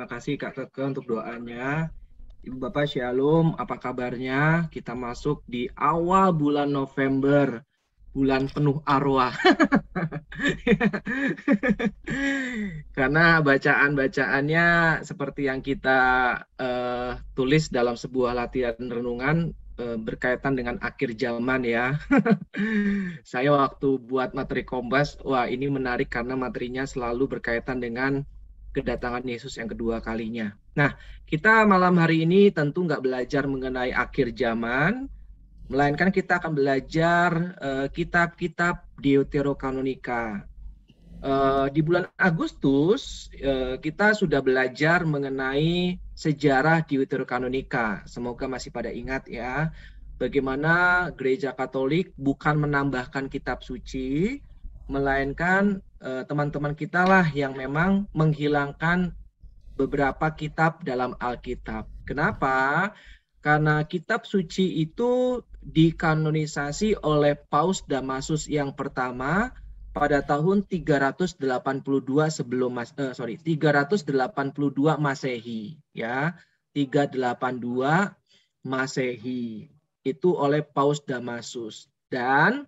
terima kasih Kak Keke untuk doanya. Ibu Bapak Shalom, apa kabarnya? Kita masuk di awal bulan November, bulan penuh arwah. Karena bacaan-bacaannya seperti yang kita tulis dalam sebuah latihan renungan berkaitan dengan akhir zaman ya. Saya waktu buat materi Kombas, wah ini menarik karena materinya selalu berkaitan dengan kedatangan Yesus yang kedua kalinya. Nah, kita malam hari ini tentu nggak belajar mengenai akhir zaman, melainkan kita akan belajar kitab-kitab Deuterokanonika. Di bulan Agustus kita sudah belajar mengenai sejarah Deuterokanonika. Semoga masih pada ingat ya, bagaimana gereja Katolik bukan menambahkan kitab suci, melainkan teman-teman kita lah yang memang menghilangkan beberapa kitab dalam Alkitab. Kenapa? Karena kitab suci itu dikanonisasi oleh Paus Damasus yang pertama pada tahun 382 382 Masehi ya. 382 Masehi itu oleh Paus Damasus, dan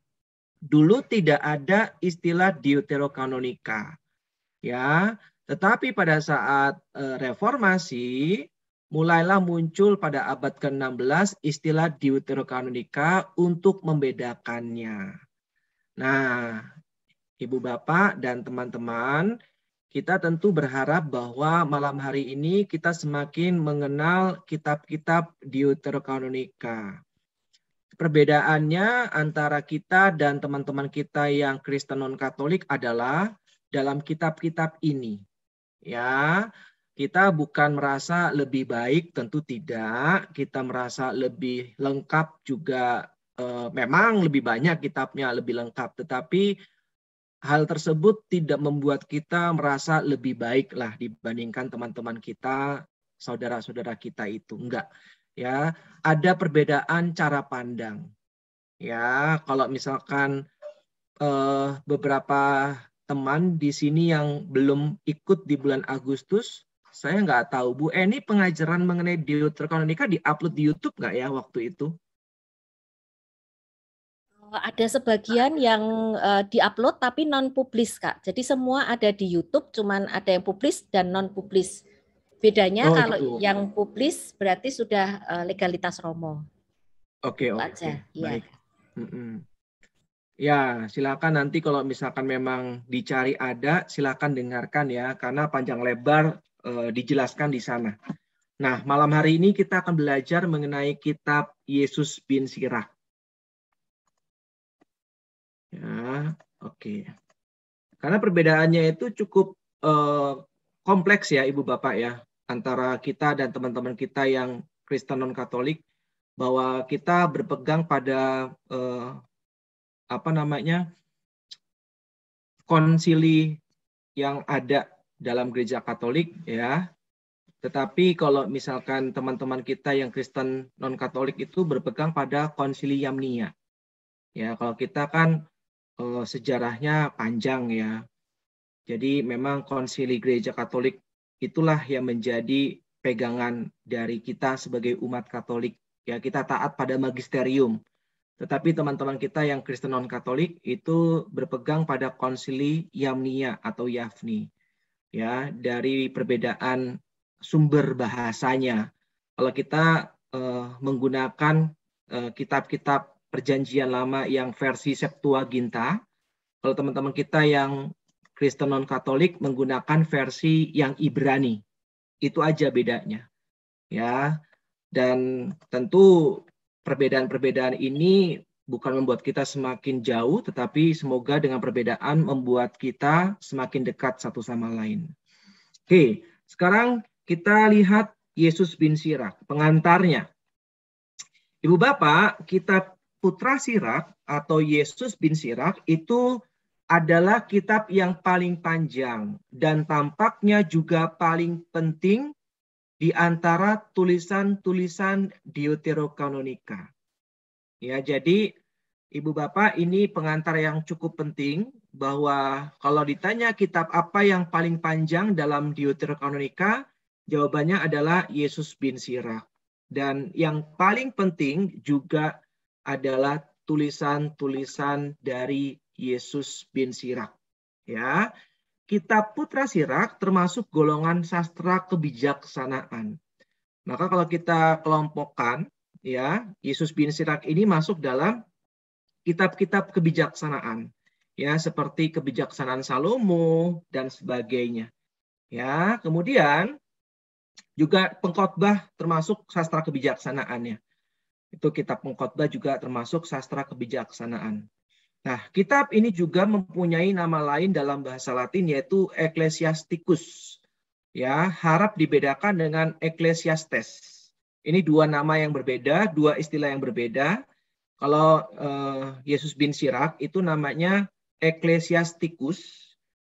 dulu tidak ada istilah Deuterokanonika ya, tetapi pada saat reformasi mulailah muncul pada abad ke-16 istilah Deuterokanonika untuk membedakannya. Nah, Ibu Bapak dan teman-teman, kita tentu berharap bahwa malam hari ini kita semakin mengenal kitab-kitab Deuterokanonika. Perbedaannya antara kita dan teman-teman kita yang Kristen non-Katolik adalah dalam kitab-kitab ini. Ya, kita bukan merasa lebih baik, tentu tidak. Kita merasa lebih lengkap juga. Memang lebih banyak kitabnya, lebih lengkap. Tetapi hal tersebut tidak membuat kita merasa lebih baik lah dibandingkan teman-teman kita, saudara-saudara kita itu. Enggak. Ya, ada perbedaan cara pandang. Ya, kalau misalkan beberapa teman di sini yang belum ikut di bulan Agustus, saya nggak tahu Bu Eni pengajaran mengenai Deuterokanonika diupload di YouTube nggak ya waktu itu? Ada sebagian yang diupload tapi non-publis Kak. Jadi semua ada di YouTube, cuman ada yang publis dan non-publis. Bedanya kalau gitu. yang publis berarti sudah legalitas Romo. Oke. Baik. Ya, silakan nanti kalau misalkan memang dicari ada, silakan dengarkan ya, karena panjang lebar dijelaskan di sana. Nah, malam hari ini kita akan belajar mengenai kitab Yesus bin Sirach. Ya, oke. Karena perbedaannya itu cukup kompleks ya Ibu Bapak ya, antara kita dan teman-teman kita yang Kristen non-Katolik, bahwa kita berpegang pada konsili yang ada dalam gereja Katolik ya. Tetapi kalau misalkan teman-teman kita yang Kristen non-Katolik itu berpegang pada konsili Yamnia. Ya, kalau kita kan sejarahnya panjang ya. Jadi memang konsili gereja Katolik itulah yang menjadi pegangan dari kita sebagai umat Katolik. Ya, kita taat pada magisterium. Tetapi teman-teman kita yang Kristen non-Katolik itu berpegang pada konsili Yamnia atau Yafni. Ya, dari perbedaan sumber bahasanya. Kalau kita menggunakan kitab-kitab Perjanjian Lama yang versi Septuaginta, kalau teman-teman kita yang Kristen non-Katolik menggunakan versi yang Ibrani. Itu aja bedanya. Ya. Dan tentu perbedaan-perbedaan ini bukan membuat kita semakin jauh, tetapi semoga dengan perbedaan membuat kita semakin dekat satu sama lain. Oke, sekarang kita lihat Yesus bin Sirach, pengantarnya. Ibu Bapak, kitab Putra Sirach atau Yesus bin Sirach itu adalah kitab yang paling panjang dan tampaknya juga paling penting di antara tulisan-tulisan Deuterokanonika. Ya, jadi Ibu Bapak, ini pengantar yang cukup penting bahwa kalau ditanya kitab apa yang paling panjang dalam Deuterokanonika, Jawabannya adalah Yesus bin Sirak. Dan yang paling penting juga adalah tulisan-tulisan dari Yesus bin Sirak. Ya, Kitab Putra Sirak termasuk golongan sastra kebijaksanaan. Maka kalau kita kelompokkan, ya, Yesus bin Sirak ini masuk dalam kitab-kitab kebijaksanaan, ya, seperti kebijaksanaan Salomo dan sebagainya. Ya, kemudian juga pengkhotbah termasuk sastra kebijaksanaannya. Itu kitab pengkhotbah juga termasuk sastra kebijaksanaan. Nah, kitab ini juga mempunyai nama lain dalam bahasa Latin yaitu Ecclesiasticus. Ya, harap dibedakan dengan Ecclesiastes. Ini dua nama yang berbeda, dua istilah yang berbeda. Kalau Yesus bin Sirak itu namanya Ecclesiasticus.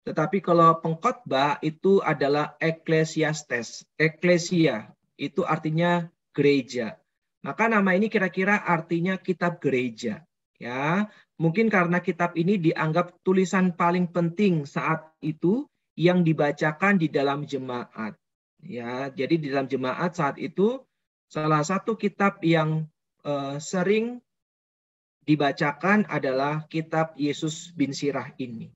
Tetapi kalau pengkhotbah itu adalah Ecclesiastes. Ecclesia itu artinya gereja. Maka nama ini kira-kira artinya kitab gereja. Ya, mungkin karena kitab ini dianggap tulisan paling penting saat itu yang dibacakan di dalam jemaat. Ya, jadi di dalam jemaat saat itu salah satu kitab yang sering dibacakan adalah kitab Yesus bin Sirak ini.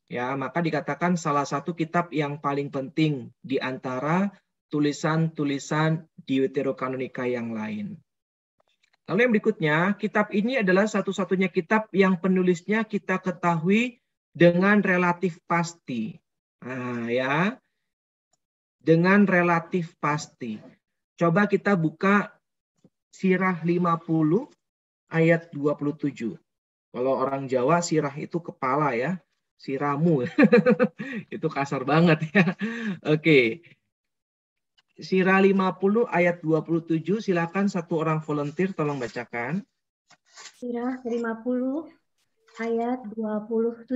Ya, maka dikatakan salah satu kitab yang paling penting di antara tulisan-tulisan Deuterokanonika yang lain. Lalu yang berikutnya, kitab ini adalah satu-satunya kitab yang penulisnya kita ketahui dengan relatif pasti. Nah, ya. Dengan relatif pasti. Coba kita buka Sirah 50 ayat 27. Kalau orang Jawa sirah itu kepala ya. Siramu. Itu kasar banget ya. Oke. Sirah 50 ayat 27, silakan satu orang volunteer tolong bacakan. Sirah 50 ayat 27.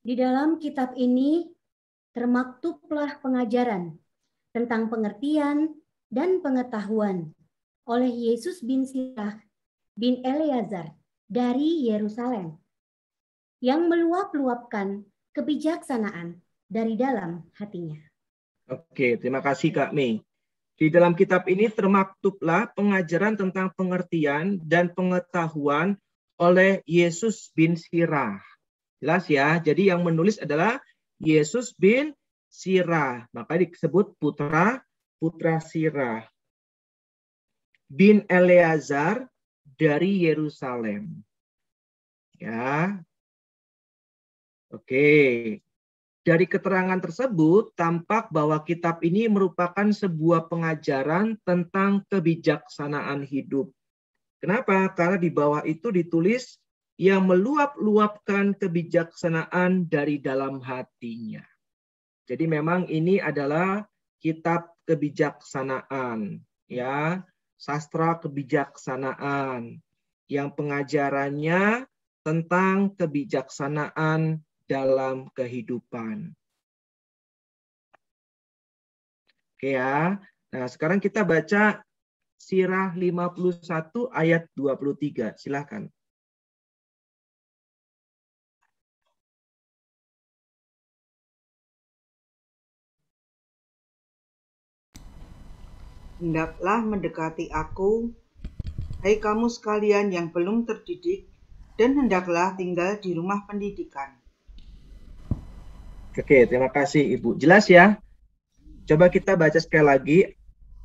Di dalam kitab ini termaktublah pengajaran tentang pengertian dan pengetahuan oleh Yesus bin Sirak bin Eleazar dari Yerusalem, yang meluap-luapkan kebijaksanaan dari dalam hatinya. Oke, terima kasih Kak Mei. Di dalam kitab ini termaktublah pengajaran tentang pengertian dan pengetahuan oleh Yesus bin Sirak. Jelas ya, jadi yang menulis adalah Yesus bin Sirak. Maka disebut putra Sirak. Bin Eleazar dari Yerusalem. Ya. Oke. Dari keterangan tersebut tampak bahwa kitab ini merupakan sebuah pengajaran tentang kebijaksanaan hidup. Kenapa? Karena di bawah itu ditulis yang meluap-luapkan kebijaksanaan dari dalam hatinya. Jadi memang ini adalah kitab kebijaksanaan, ya, sastra kebijaksanaan yang pengajarannya tentang kebijaksanaan dalam kehidupan. Oke ya. Nah, sekarang kita baca Sirah 51 ayat 23. Silakan. Hendaklah mendekati aku, hai kamu sekalian yang belum terdidik, dan hendaklah tinggal di rumah pendidikan. Oke, terima kasih Ibu. Jelas ya? Coba kita baca sekali lagi.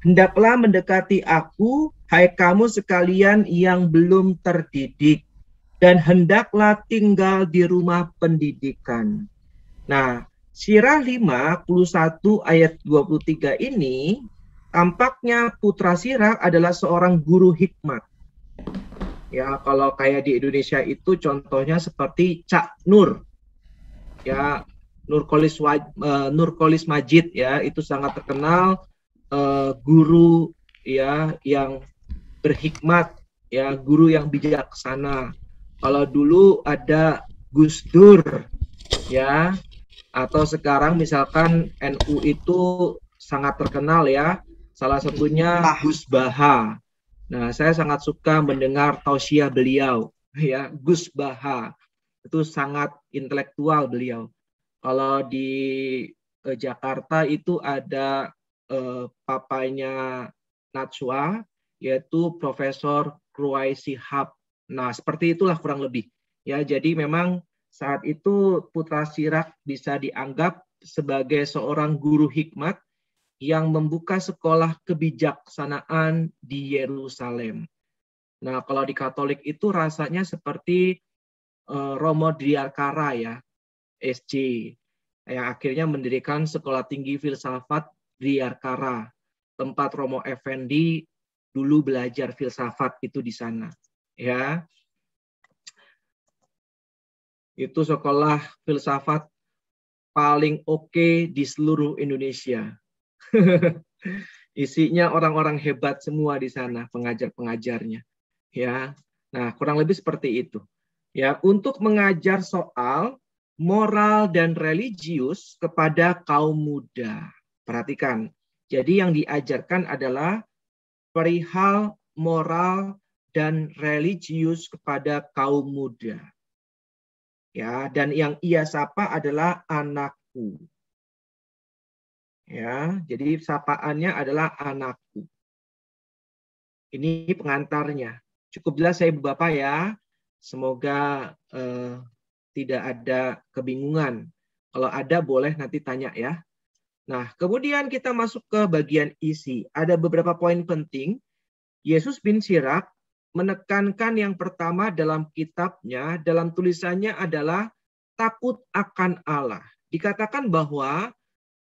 Hendaklah mendekati aku, hai kamu sekalian yang belum terdidik, dan hendaklah tinggal di rumah pendidikan. Nah, Sirah 51 ayat 23 ini tampaknya putra Sirak adalah seorang guru hikmat. Ya, kalau kayak di Indonesia itu contohnya seperti Cak Nur. Ya, Nurkolis Majid ya, itu sangat terkenal guru ya yang berhikmat, ya, guru yang bijaksana. Kalau dulu ada Gus Dur ya, atau sekarang misalkan NU itu sangat terkenal ya, salah satunya Gus Baha. Nah, saya sangat suka mendengar tausiah beliau ya, Gus Baha. Itu sangat intelektual beliau. Kalau di ke Jakarta itu ada papanya Najwa, yaitu Profesor Kruai Shihab. Nah, seperti itulah kurang lebih. Ya, jadi memang saat itu Putra Sirak bisa dianggap sebagai seorang guru hikmat yang membuka sekolah kebijaksanaan di Yerusalem. Nah, kalau di Katolik itu rasanya seperti Romo Diarkara ya, SJ, yang akhirnya mendirikan Sekolah Tinggi Filsafat Diarkara, tempat Romo Effendi dulu belajar filsafat itu di sana. Ya, itu sekolah filsafat paling oke di seluruh Indonesia. Isinya orang-orang hebat semua di sana, pengajar-pengajarnya. Ya, nah kurang lebih seperti itu. Ya, untuk mengajar soal moral dan religius kepada kaum muda. Perhatikan, jadi yang diajarkan adalah perihal moral dan religius kepada kaum muda. Ya, dan yang ia sapa adalah anakku. Ya, jadi sapaannya adalah anakku. Ini pengantarnya. Cukup jelas ya Ibu Bapak ya. Semoga tidak ada kebingungan. Kalau ada boleh nanti tanya ya. Nah, kemudian kita masuk ke bagian isi. Ada beberapa poin penting. Yesus bin Sirak menekankan yang pertama dalam kitabnya, dalam tulisannya adalah takut akan Allah. Dikatakan bahwa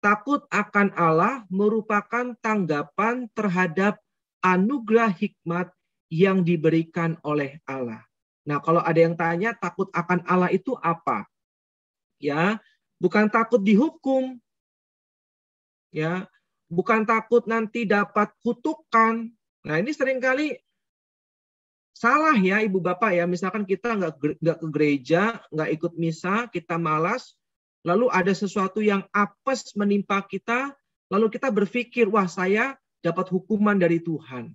takut akan Allah merupakan tanggapan terhadap anugerah hikmat yang diberikan oleh Allah. Nah, kalau ada yang tanya takut akan Allah itu apa? Ya, bukan takut dihukum. Ya, bukan takut nanti dapat kutukan. Nah, ini seringkali salah ya Ibu Bapak ya. Misalkan kita nggak ke gereja, nggak ikut misa, kita malas, lalu ada sesuatu yang apes menimpa kita, lalu kita berpikir, wah saya dapat hukuman dari Tuhan.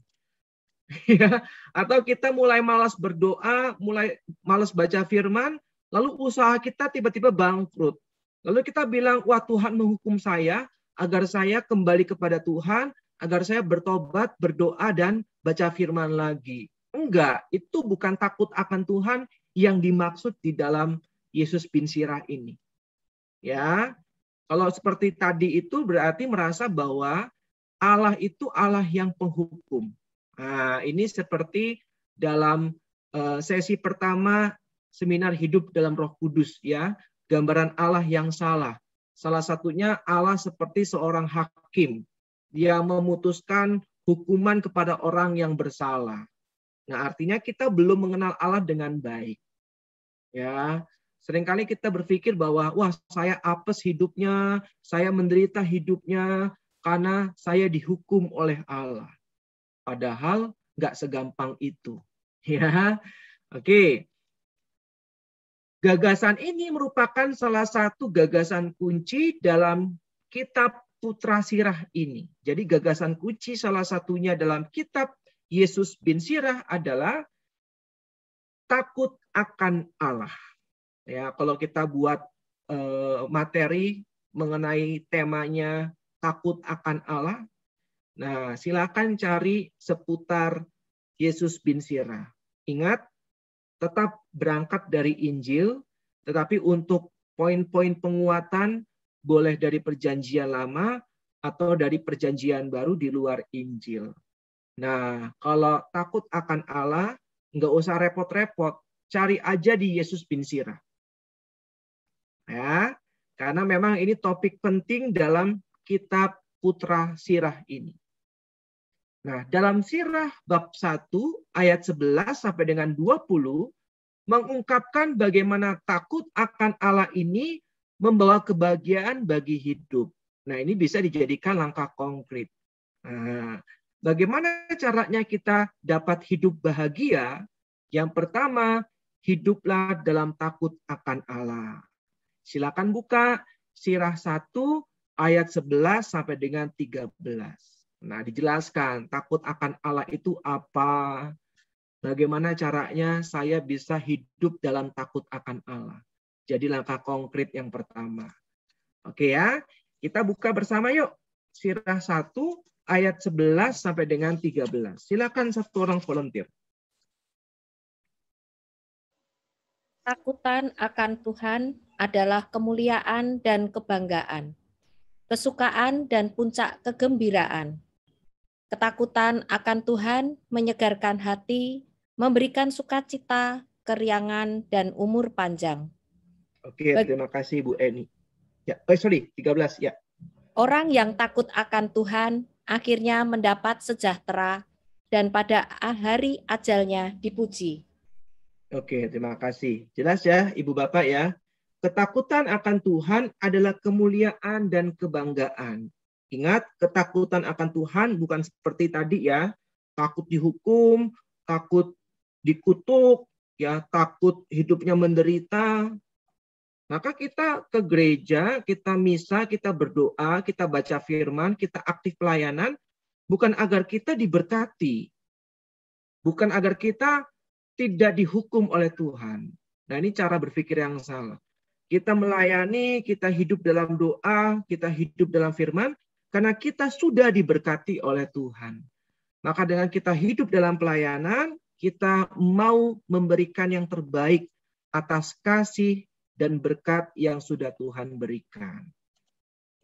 Ya, atau kita mulai malas berdoa, mulai malas baca firman, lalu usaha kita tiba-tiba bangkrut. Lalu kita bilang, wah Tuhan menghukum saya agar saya kembali kepada Tuhan, agar saya bertobat, berdoa, dan baca firman lagi. Enggak, itu bukan takut akan Tuhan yang dimaksud di dalam Yesus bin Sirah ini. Ya, kalau seperti tadi itu berarti merasa bahwa Allah itu Allah yang penghukum. Nah, ini seperti dalam sesi pertama seminar hidup dalam Roh Kudus ya, gambaran Allah yang salah. Salah satunya Allah seperti seorang hakim yang memutuskan hukuman kepada orang yang bersalah. Nah, artinya kita belum mengenal Allah dengan baik. Ya, seringkali kita berpikir bahwa wah, saya apes hidupnya, saya menderita hidupnya karena saya dihukum oleh Allah. Padahal nggak segampang itu. Ya, oke. Gagasan ini merupakan salah satu gagasan kunci dalam kitab Putra Sirah ini. Jadi gagasan kunci salah satunya dalam kitab Yesus bin Sirah adalah takut akan Allah. Ya, kalau kita buat materi mengenai temanya takut akan Allah, nah silakan cari seputar Yesus bin Sirah. Ingat, tetap berangkat dari Injil, tetapi untuk poin-poin penguatan boleh dari Perjanjian Lama atau dari Perjanjian Baru di luar Injil. Nah, kalau takut akan Allah, nggak usah repot-repot, cari aja di Yesus bin Sirah. Ya, karena memang ini topik penting dalam kitab Putra Sirah ini. Nah, dalam Sirah bab 1 ayat 11 sampai dengan 20 mengungkapkan bagaimana takut akan Allah ini membawa kebahagiaan bagi hidup. Nah, ini bisa dijadikan langkah konkret. Nah, bagaimana caranya kita dapat hidup bahagia? Yang pertama, hiduplah dalam takut akan Allah. Silakan buka Sirah 1 ayat 11 sampai dengan 13. Nah, dijelaskan takut akan Allah itu apa? Bagaimana caranya saya bisa hidup dalam takut akan Allah? Jadi langkah konkret yang pertama. Oke ya. Kita buka bersama yuk. Sirah 1 ayat 11 sampai dengan 13. Silakan satu orang volunteer. Takutan akan Tuhan adalah kemuliaan dan kebanggaan, kesukaan dan puncak kegembiraan. Ketakutan akan Tuhan menyegarkan hati, memberikan sukacita, keriangan, dan umur panjang. Oke, terima kasih Bu Eni. Ya, 13 ya. Orang yang takut akan Tuhan akhirnya mendapat sejahtera dan pada hari ajalnya dipuji. Oke, terima kasih. Jelas ya, Ibu Bapak ya. Ketakutan akan Tuhan adalah kemuliaan dan kebanggaan. Ingat, ketakutan akan Tuhan bukan seperti tadi ya. Takut dihukum, takut dikutuk, ya, takut hidupnya menderita. Maka kita ke gereja, kita misa, kita berdoa, kita baca firman, kita aktif pelayanan, bukan agar kita diberkati. Bukan agar kita tidak dihukum oleh Tuhan. Nah, ini cara berpikir yang salah. Kita melayani, kita hidup dalam doa, kita hidup dalam firman, karena kita sudah diberkati oleh Tuhan. Maka dengan kita hidup dalam pelayanan, kita mau memberikan yang terbaik atas kasih dan berkat yang sudah Tuhan berikan.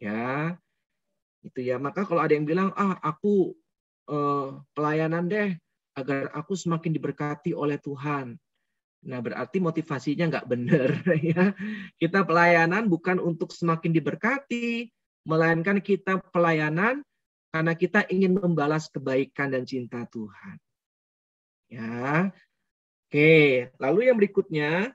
Ya, itu ya. Maka kalau ada yang bilang, aku pelayanan deh, agar aku semakin diberkati oleh Tuhan. Nah, berarti motivasinya nggak benar. Ya. Kita pelayanan bukan untuk semakin diberkati, melainkan kita pelayanan karena kita ingin membalas kebaikan dan cinta Tuhan. Ya, oke. Lalu yang berikutnya,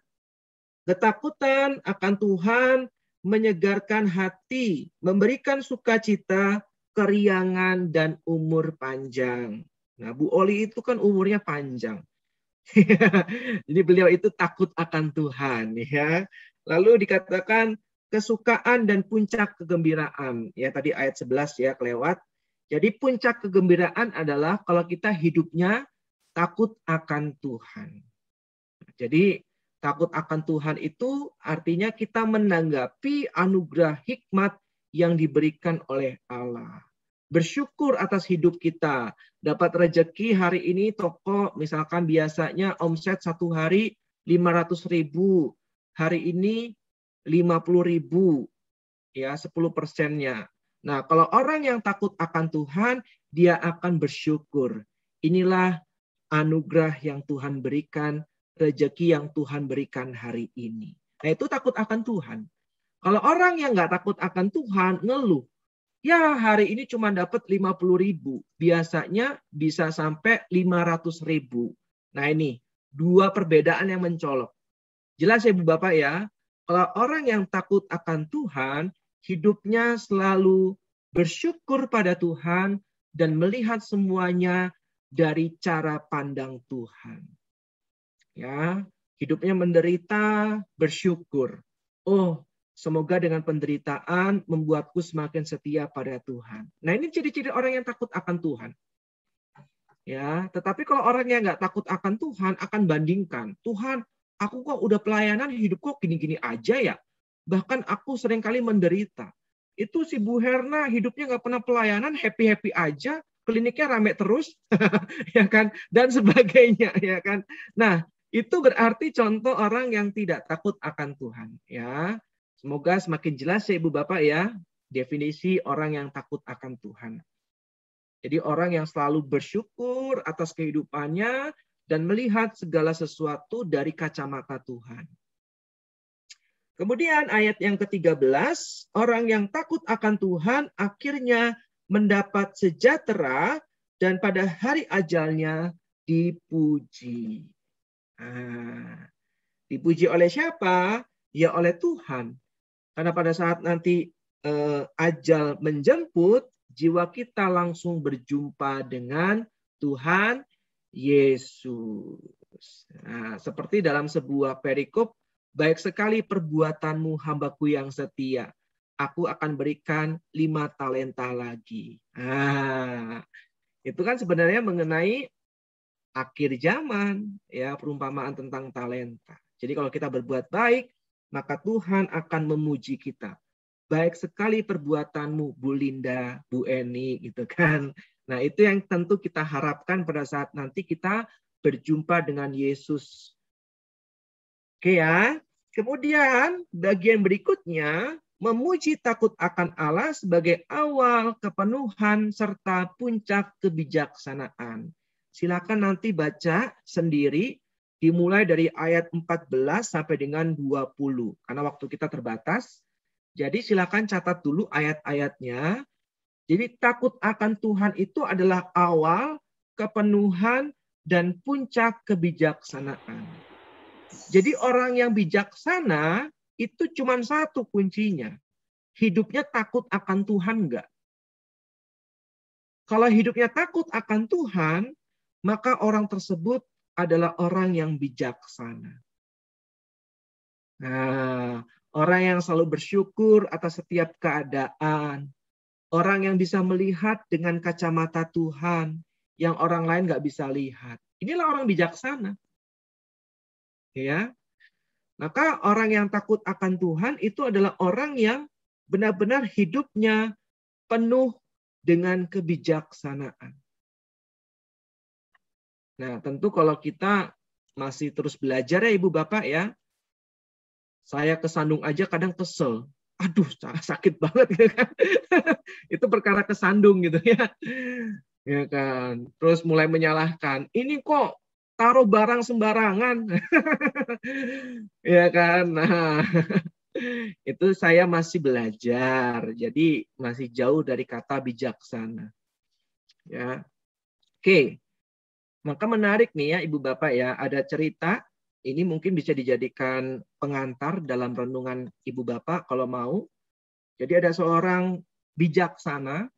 ketakutan akan Tuhan menyegarkan hati, memberikan sukacita, keriangan, dan umur panjang. Nah, Bu Oli itu kan umurnya panjang. Jadi beliau itu takut akan Tuhan. Ya. Lalu dikatakan kesukaan dan puncak kegembiraan. Ya, tadi ayat 11 ya kelewat. Jadi puncak kegembiraan adalah kalau kita hidupnya takut akan Tuhan. Jadi takut akan Tuhan itu artinya kita menanggapi anugerah hikmat yang diberikan oleh Allah. Bersyukur atas hidup kita. Dapat rezeki hari ini toko misalkan biasanya omset satu hari 500.000. Hari ini 50.000. Ya, 10%-nya. Nah, kalau orang yang takut akan Tuhan, dia akan bersyukur. Inilah anugerah yang Tuhan berikan, rezeki yang Tuhan berikan hari ini. Nah, itu takut akan Tuhan. Kalau orang yang nggak takut akan Tuhan, ngeluh. Ya, hari ini cuma dapat 50.000. Biasanya bisa sampai 500.000. Nah, ini dua perbedaan yang mencolok. Jelas ya, Bu Bapak ya. Kalau orang yang takut akan Tuhan, hidupnya selalu bersyukur pada Tuhan dan melihat semuanya dari cara pandang Tuhan. Ya, hidupnya menderita, bersyukur. Oh, semoga dengan penderitaan membuatku semakin setia pada Tuhan. Nah, ini ciri-ciri orang yang takut akan Tuhan. Ya, tetapi kalau orang yang nggak takut akan Tuhan akan bandingkan. Tuhan, aku kok udah pelayanan, hidup kok gini-gini aja ya. Bahkan aku seringkali menderita. Itu si Bu Herna hidupnya nggak pernah pelayanan, happy-happy aja, kliniknya rame terus, ya kan, dan sebagainya, ya kan. Nah, itu berarti contoh orang yang tidak takut akan Tuhan. Ya, semoga semakin jelas ya Ibu Bapak ya definisi orang yang takut akan Tuhan. Jadi orang yang selalu bersyukur atas kehidupannya dan melihat segala sesuatu dari kacamata Tuhan. Kemudian ayat yang ke-13, orang yang takut akan Tuhan akhirnya mendapat sejahtera dan pada hari ajalnya dipuji. Dipuji oleh siapa? Ya oleh Tuhan. Karena pada saat nanti ajal menjemput, jiwa kita langsung berjumpa dengan Tuhan Yesus. Nah, seperti dalam sebuah perikop, baik sekali perbuatanmu hambaku yang setia. Aku akan berikan 5 talenta lagi. Nah, itu kan sebenarnya mengenai akhir zaman, ya, perumpamaan tentang talenta. Jadi kalau kita berbuat baik, maka Tuhan akan memuji kita. baik sekali perbuatanmu, Bu Linda, Bu Eni, gitu kan. Nah, itu yang tentu kita harapkan pada saat nanti kita berjumpa dengan Yesus. Oke ya. Kemudian bagian berikutnya, memuji takut akan Allah sebagai awal kepenuhan serta puncak kebijaksanaan. Silakan nanti baca sendiri, dimulai dari ayat 14 sampai dengan 20. Karena waktu kita terbatas. Jadi silakan catat dulu ayat-ayatnya. Jadi takut akan Tuhan itu adalah awal kepenuhan dan puncak kebijaksanaan. Jadi orang yang bijaksana itu cuma satu kuncinya. Hidupnya takut akan Tuhan enggak? Kalau hidupnya takut akan Tuhan, maka orang tersebut adalah orang yang bijaksana. Nah, orang yang selalu bersyukur atas setiap keadaan. Orang yang bisa melihat dengan kacamata Tuhan yang orang lain nggak bisa lihat. Inilah orang bijaksana. Ya. Maka orang yang takut akan Tuhan itu adalah orang yang benar-benar hidupnya penuh dengan kebijaksanaan. Nah, tentu kalau kita masih terus belajar ya Ibu Bapak ya. Saya kesandung aja kadang kesel. Aduh, sakit banget gitu kan. Itu perkara kesandung gitu ya. Ya kan. Terus mulai menyalahkan. Ini kok taruh barang sembarangan. Ya kan. Nah, itu saya masih belajar. Jadi masih jauh dari kata bijaksana. Ya. Oke. Maka menarik nih ya Ibu Bapak ya, ada cerita ini mungkin bisa dijadikan pengantar dalam renungan Ibu Bapak kalau mau. Jadi ada seorang bijaksana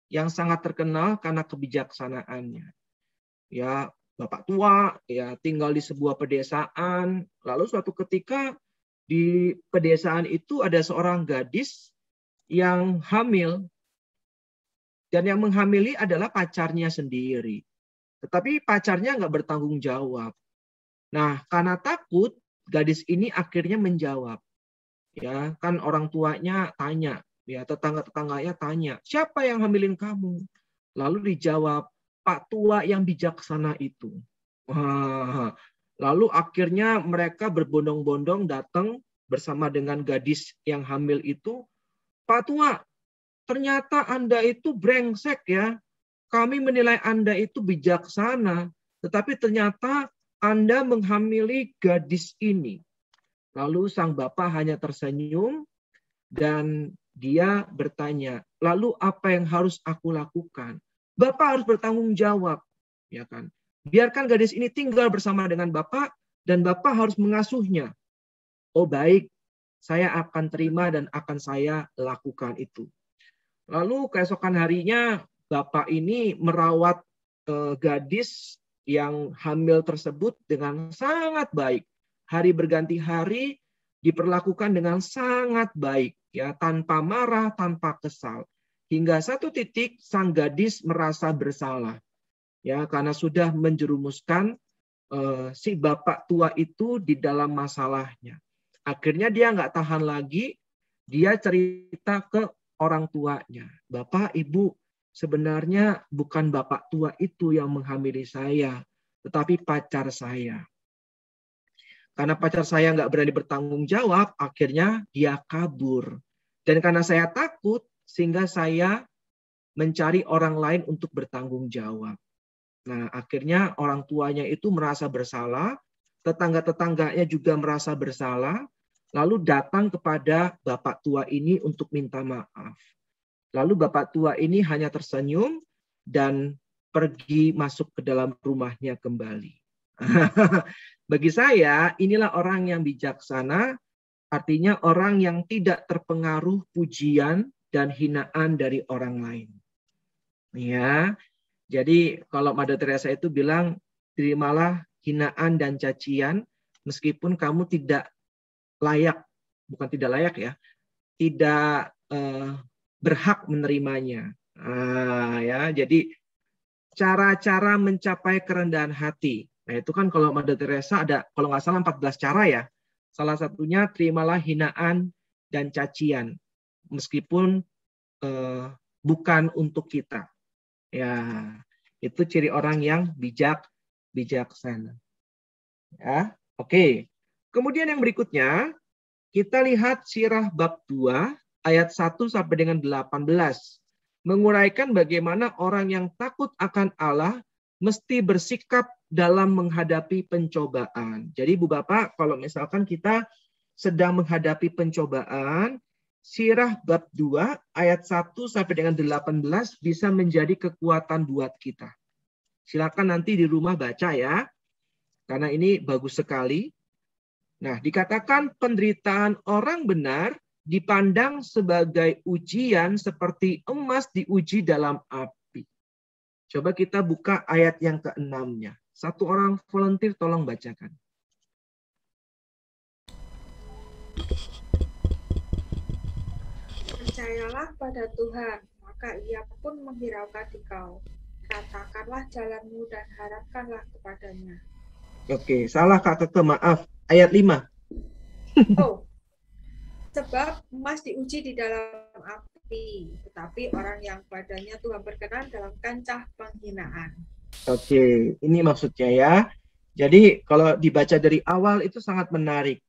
yang sangat terkenal karena kebijaksanaannya. Ya, bapak tua, ya tinggal di sebuah pedesaan. Lalu suatu ketika di pedesaan itu ada seorang gadis yang hamil. Dan yang menghamili adalah pacarnya sendiri. Tetapi pacarnya nggak bertanggung jawab. Nah, karena takut, gadis ini akhirnya menjawab. Ya, kan orang tuanya tanya, ya tetangga-tetangganya tanya, siapa yang hamilin kamu? Lalu dijawab, Pak tua yang bijaksana itu. Wah, lalu akhirnya mereka berbondong-bondong datang bersama dengan gadis yang hamil itu. Pak tua, ternyata Anda itu brengsek ya. Kami menilai Anda itu bijaksana, tetapi ternyata Anda menghamili gadis ini. Lalu sang bapak hanya tersenyum dan dia bertanya, lalu apa yang harus aku lakukan? Bapak harus bertanggung jawab, ya kan? Biarkan gadis ini tinggal bersama dengan bapak dan bapak harus mengasuhnya. Oh baik, saya akan terima dan akan saya lakukan itu. Lalu keesokan harinya bapak ini merawat gadis yang hamil tersebut dengan sangat baik. Hari berganti hari diperlakukan dengan sangat baik, ya tanpa marah, tanpa kesal. Hingga satu titik sang gadis merasa bersalah, ya karena sudah menjerumuskan si bapak tua itu di dalam masalahnya. Akhirnya dia nggak tahan lagi, dia cerita ke orang tuanya, Bapak, Ibu, sebenarnya bukan bapak tua itu yang menghamili saya, tetapi pacar saya. Karena pacar saya nggak berani bertanggung jawab, akhirnya dia kabur. Dan karena saya takut, sehingga saya mencari orang lain untuk bertanggung jawab. Nah, akhirnya orang tuanya itu merasa bersalah, tetangga-tetangganya juga merasa bersalah, lalu datang kepada bapak tua ini untuk minta maaf. Lalu bapak tua ini hanya tersenyum dan pergi masuk ke dalam rumahnya kembali. Bagi saya, inilah orang yang bijaksana, artinya orang yang tidak terpengaruh pujian dan hinaan dari orang lain. Ya, jadi kalau Mother Teresa itu bilang, terimalah hinaan dan cacian meskipun kamu tidak layak, bukan tidak layak ya, tidak berhak menerimanya. Ya, jadi cara-cara mencapai kerendahan hati. Nah, itu kan kalau Mother Teresa ada, kalau nggak salah 14 cara ya. Salah satunya terimalah hinaan dan cacian. meskipun bukan untuk kita. Ya, itu ciri orang yang bijaksana. Ya, oke. Kemudian yang berikutnya, kita lihat Sirah bab 2 ayat 1 sampai dengan 18. Menguraikan bagaimana orang yang takut akan Allah mesti bersikap dalam menghadapi pencobaan. Jadi Bu Bapak, kalau misalkan kita sedang menghadapi pencobaan, Sirah bab 2 ayat 1 sampai dengan 18 bisa menjadi kekuatan buat kita. Silakan nanti di rumah baca ya. Karena ini bagus sekali. Nah, dikatakan penderitaan orang benar dipandang sebagai ujian seperti emas diuji dalam api. Coba kita buka ayat yang ke-6-nya. Satu orang volunteer tolong bacakan. Percayalah pada Tuhan, maka Ia pun menghiraukan engkau. Katakanlah jalanmu dan harapkanlah kepadanya. Oke, salah Kak Keke, maaf. Ayat 5. Oh, sebab emas diuji di dalam api, tetapi orang yang padanya Tuhan berkenan dalam kancah penghinaan. Oke, ini maksudnya ya. Jadi kalau dibaca dari awal itu sangat menarik.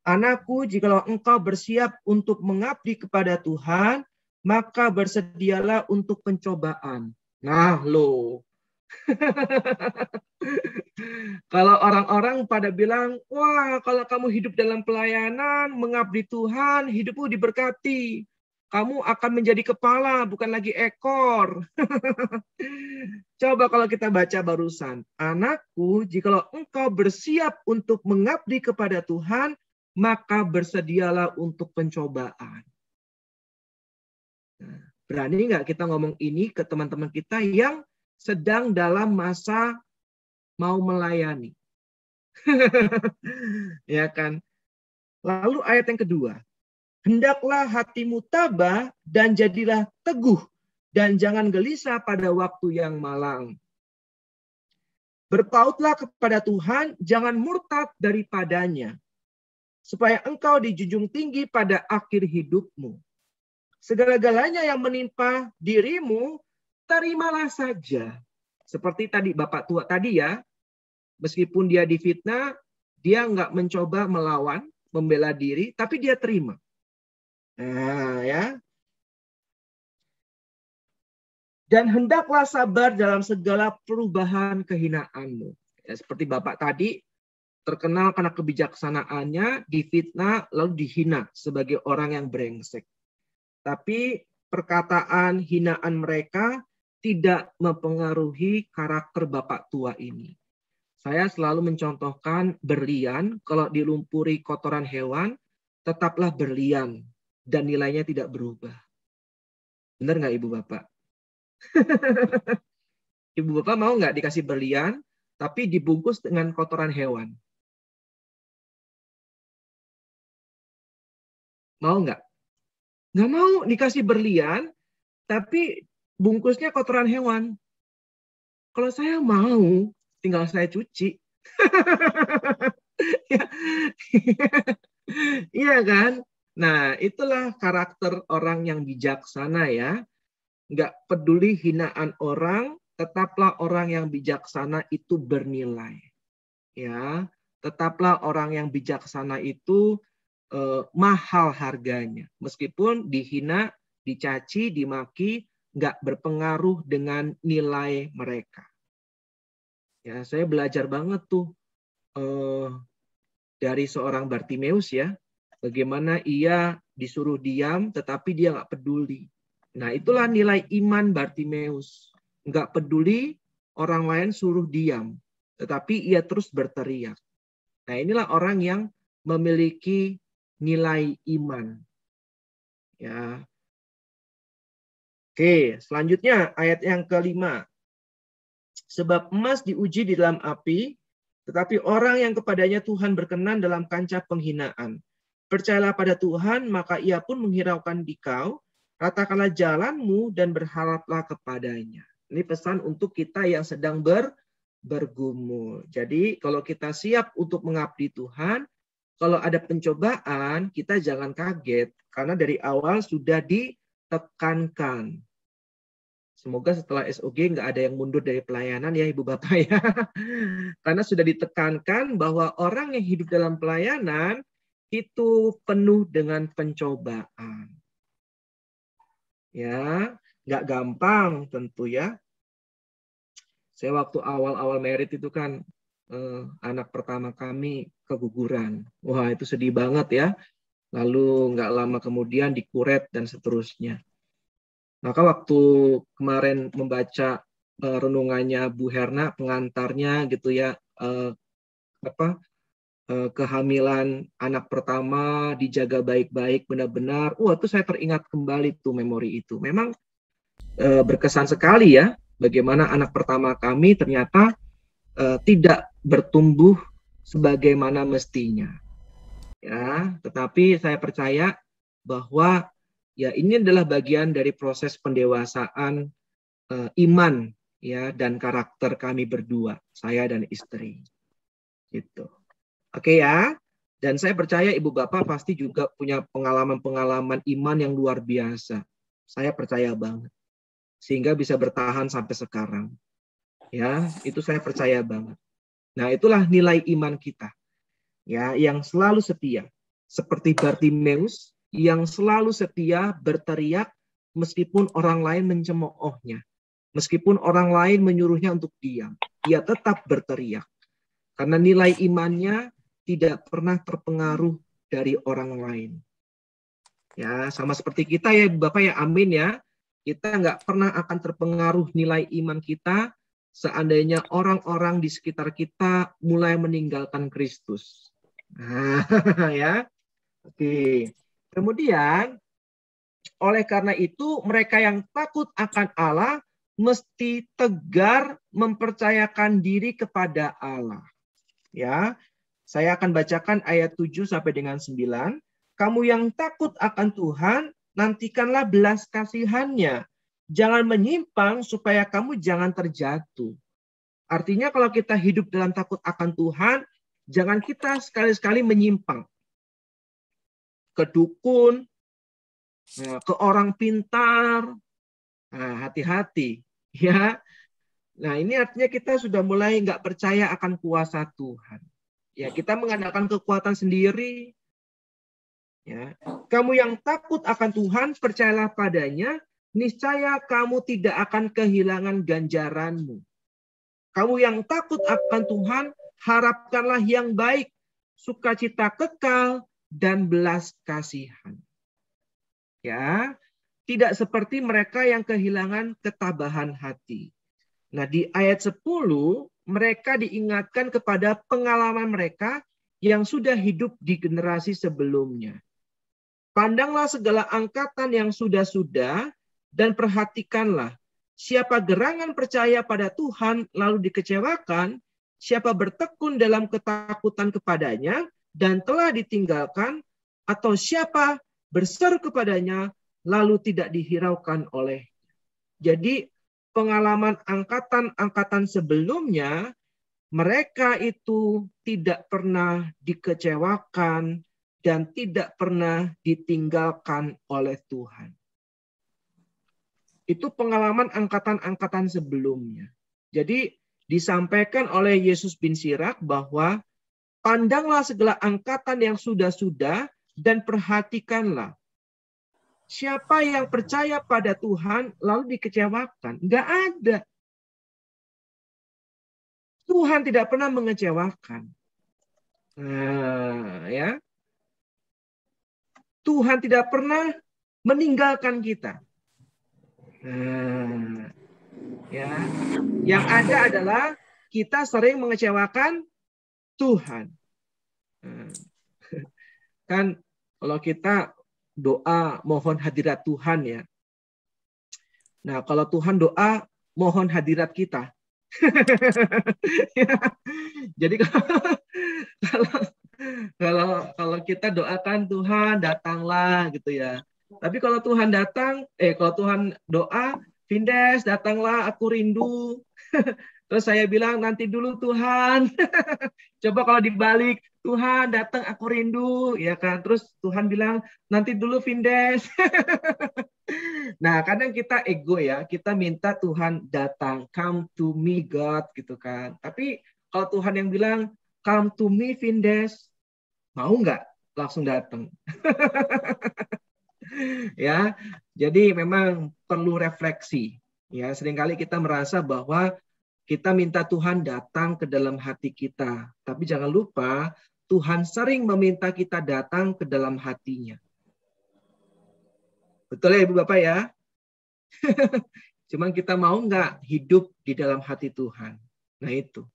Anakku, jikalau engkau bersiap untuk mengabdi kepada Tuhan, maka bersedialah untuk pencobaan. Nah, loh. Kalau orang-orang pada bilang, wah, kalau kamu hidup dalam pelayanan, mengabdi Tuhan, hidupmu diberkati. Kamu akan menjadi kepala, bukan lagi ekor. Coba kalau kita baca barusan. Anakku, jikalau engkau bersiap untuk mengabdi kepada Tuhan, maka bersedialah untuk pencobaan. Nah, berani nggak kita ngomong ini ke teman-teman kita yang sedang dalam masa mau melayani? Ya kan? Lalu ayat yang kedua. Hendaklah hatimu tabah dan jadilah teguh dan jangan gelisah pada waktu yang malang. Berpautlah kepada Tuhan, jangan murtad daripadanya, supaya engkau dijunjung tinggi pada akhir hidupmu. Segala-galanya yang menimpa dirimu, terimalah saja. Seperti tadi Bapak tua tadi ya, meskipun dia difitnah, dia nggak mencoba melawan, membela diri, tapi dia terima. Nah, ya. Dan hendaklah sabar dalam segala perubahan kehinaanmu. Ya, seperti Bapak tadi, terkenal karena kebijaksanaannya, difitnah, lalu dihina sebagai orang yang brengsek. Tapi perkataan hinaan mereka tidak mempengaruhi karakter Bapak tua ini. Saya selalu mencontohkan berlian, kalau dilumpuri kotoran hewan, tetaplah berlian. Dan nilainya tidak berubah. Benar nggak Ibu Bapak? Ibu Bapak mau nggak dikasih berlian, tapi dibungkus dengan kotoran hewan? Mau nggak? Nggak mau dikasih berlian, tapi bungkusnya kotoran hewan. Kalau saya mau, tinggal saya cuci. Iya kan? Nah, itulah karakter orang yang bijaksana ya. Nggak peduli hinaan orang, tetaplah orang yang bijaksana itu bernilai. Ya, tetaplah orang yang bijaksana itu mahal harganya. Meskipun dihina, dicaci, dimaki, nggak berpengaruh dengan nilai mereka. Ya, saya belajar banget tuh dari seorang Bartimeus ya. Bagaimana ia disuruh diam, tetapi dia nggak peduli. Nah, itulah nilai iman Bartimeus. Nggak peduli orang lain suruh diam, tetapi ia terus berteriak. Nah, inilah orang yang memiliki nilai iman. Ya. Oke, selanjutnya ayat yang ke-5. Sebab emas diuji di dalam api, tetapi orang yang kepadanya Tuhan berkenan dalam kancah penghinaan. Percayalah pada Tuhan, maka ia pun menghiraukan dikau. Ratakanlah jalanmu dan berharaplah kepadanya. Ini pesan untuk kita yang sedang bergumul. Jadi kalau kita siap untuk mengabdi Tuhan, kalau ada pencobaan, kita jangan kaget. Karena dari awal sudah ditekankan. Semoga setelah SOG nggak ada yang mundur dari pelayanan ya Ibu Bapak ya. Karena sudah ditekankan bahwa orang yang hidup dalam pelayanan itu penuh dengan pencobaan. Ya, nggak gampang tentu ya. Saya waktu awal-awal merit itu kan anak pertama kami keguguran. Wah, itu sedih banget ya. Lalu nggak lama kemudian dikuret dan seterusnya. Maka waktu kemarin membaca renungannya Bu Herna, pengantarnya gitu ya, kehamilan anak pertama dijaga baik-baik benar-benar. Wah, itu saya teringat kembali tuh memori itu. Memang berkesan sekali ya, bagaimana anak pertama kami ternyata tidak bertumbuh sebagaimana mestinya. Ya, tetapi saya percaya bahwa ya ini adalah bagian dari proses pendewasaan iman ya dan karakter kami berdua, saya dan istri. Gitu. Oke ya. Dan saya percaya Ibu Bapak pasti juga punya pengalaman-pengalaman iman yang luar biasa. Saya percaya banget. Sehingga bisa bertahan sampai sekarang. Ya, itu saya percaya banget. Nah, itulah nilai iman kita. Ya, yang selalu setia. Seperti Bartimeus yang selalu setia berteriak meskipun orang lain mencemoohnya. Meskipun orang lain menyuruhnya untuk diam. Dia tetap berteriak. Karena nilai imannya tidak pernah terpengaruh dari orang lain. Ya, sama seperti kita ya Bapak ya, amin ya. Kita nggak pernah akan terpengaruh nilai iman kita seandainya orang-orang di sekitar kita mulai meninggalkan Kristus. Nah, ya. Oke. Kemudian, oleh karena itu, mereka yang takut akan Allah mesti tegar mempercayakan diri kepada Allah. Ya, saya akan bacakan ayat 7 sampai dengan 9. Kamu yang takut akan Tuhan, nantikanlah belas kasihan-Nya. Jangan menyimpang supaya kamu jangan terjatuh. Artinya kalau kita hidup dalam takut akan Tuhan, jangan kita sekali-sekali menyimpang. Ke dukun, ke orang pintar, nah, hati-hati ya. Nah ini artinya kita sudah mulai nggak percaya akan kuasa Tuhan. Ya kita mengandalkan kekuatan sendiri. Ya, kamu yang takut akan Tuhan percayalah padanya, niscaya kamu tidak akan kehilangan ganjaranmu. Kamu yang takut akan Tuhan harapkanlah yang baik, sukacita kekal dan belas kasihan. Ya, tidak seperti mereka yang kehilangan ketabahan hati. Nah, di ayat 10 mereka diingatkan kepada pengalaman mereka yang sudah hidup di generasi sebelumnya. Pandanglah segala angkatan yang sudah-sudah dan perhatikanlah siapa gerangan percaya pada Tuhan lalu dikecewakan, siapa bertekun dalam ketakutan kepadanya dan telah ditinggalkan, atau siapa berseru kepadanya lalu tidak dihiraukan oleh. Jadi pengalaman angkatan-angkatan sebelumnya, mereka itu tidak pernah dikecewakan dan tidak pernah ditinggalkan oleh Tuhan. Itu pengalaman angkatan-angkatan sebelumnya. Jadi disampaikan oleh Yesus bin Sirak bahwa pandanglah segala angkatan yang sudah-sudah dan perhatikanlah. Siapa yang percaya pada Tuhan lalu dikecewakan? Enggak ada. Tuhan tidak pernah mengecewakan. Nah, ya. Tuhan tidak pernah meninggalkan kita. Nah, ya. Yang ada adalah kita sering mengecewakan Tuhan. Kan kalau kita doa mohon hadirat Tuhan ya. Nah, kalau Tuhan doa mohon hadirat kita. Ya. Jadi kalau kita doakan Tuhan datanglah gitu ya. Tapi kalau Tuhan datang, kalau Tuhan doa, Vindes datanglah aku rindu. Terus saya bilang, nanti dulu Tuhan. Coba kalau dibalik, Tuhan datang aku rindu, ya kan? Terus Tuhan bilang, nanti dulu Vindes. Nah, kadang kita ego ya, kita minta Tuhan datang, come to me God, gitu kan. Tapi kalau Tuhan yang bilang, come to me Vindes, mau nggak langsung datang? Ya, jadi memang perlu refleksi. Ya, seringkali kita merasa bahwa kita minta Tuhan datang ke dalam hati kita. Tapi jangan lupa, Tuhan sering meminta kita datang ke dalam hatinya. Betul ya Ibu Bapak ya? Cuman kita mau nggak hidup di dalam hati Tuhan. Nah itu.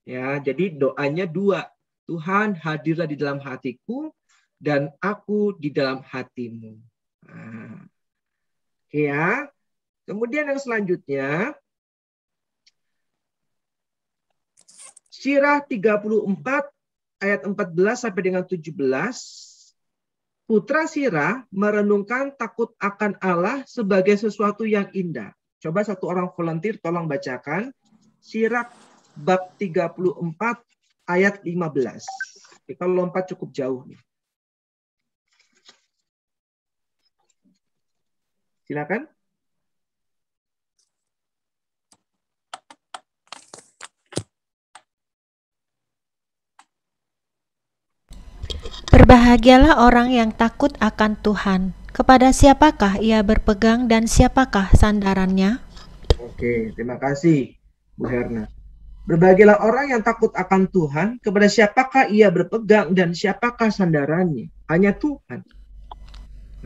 Ya, jadi doanya dua. Tuhan hadirlah di dalam hatiku dan aku di dalam hatimu. Nah, ya. Kemudian yang selanjutnya, Syirah 34 ayat 14 sampai dengan 17. Putra Syirah merenungkan takut akan Allah sebagai sesuatu yang indah. Coba satu orang volunteer tolong bacakan. Syirah bab 34 ayat 15. Kita lompat cukup jauh nih. Silakan. Berbahagialah orang yang takut akan Tuhan. Kepada siapakah ia berpegang dan siapakah sandarannya? Oke, terima kasih Bu Herna. Berbahagialah orang yang takut akan Tuhan, kepada siapakah ia berpegang dan siapakah sandarannya? Hanya Tuhan.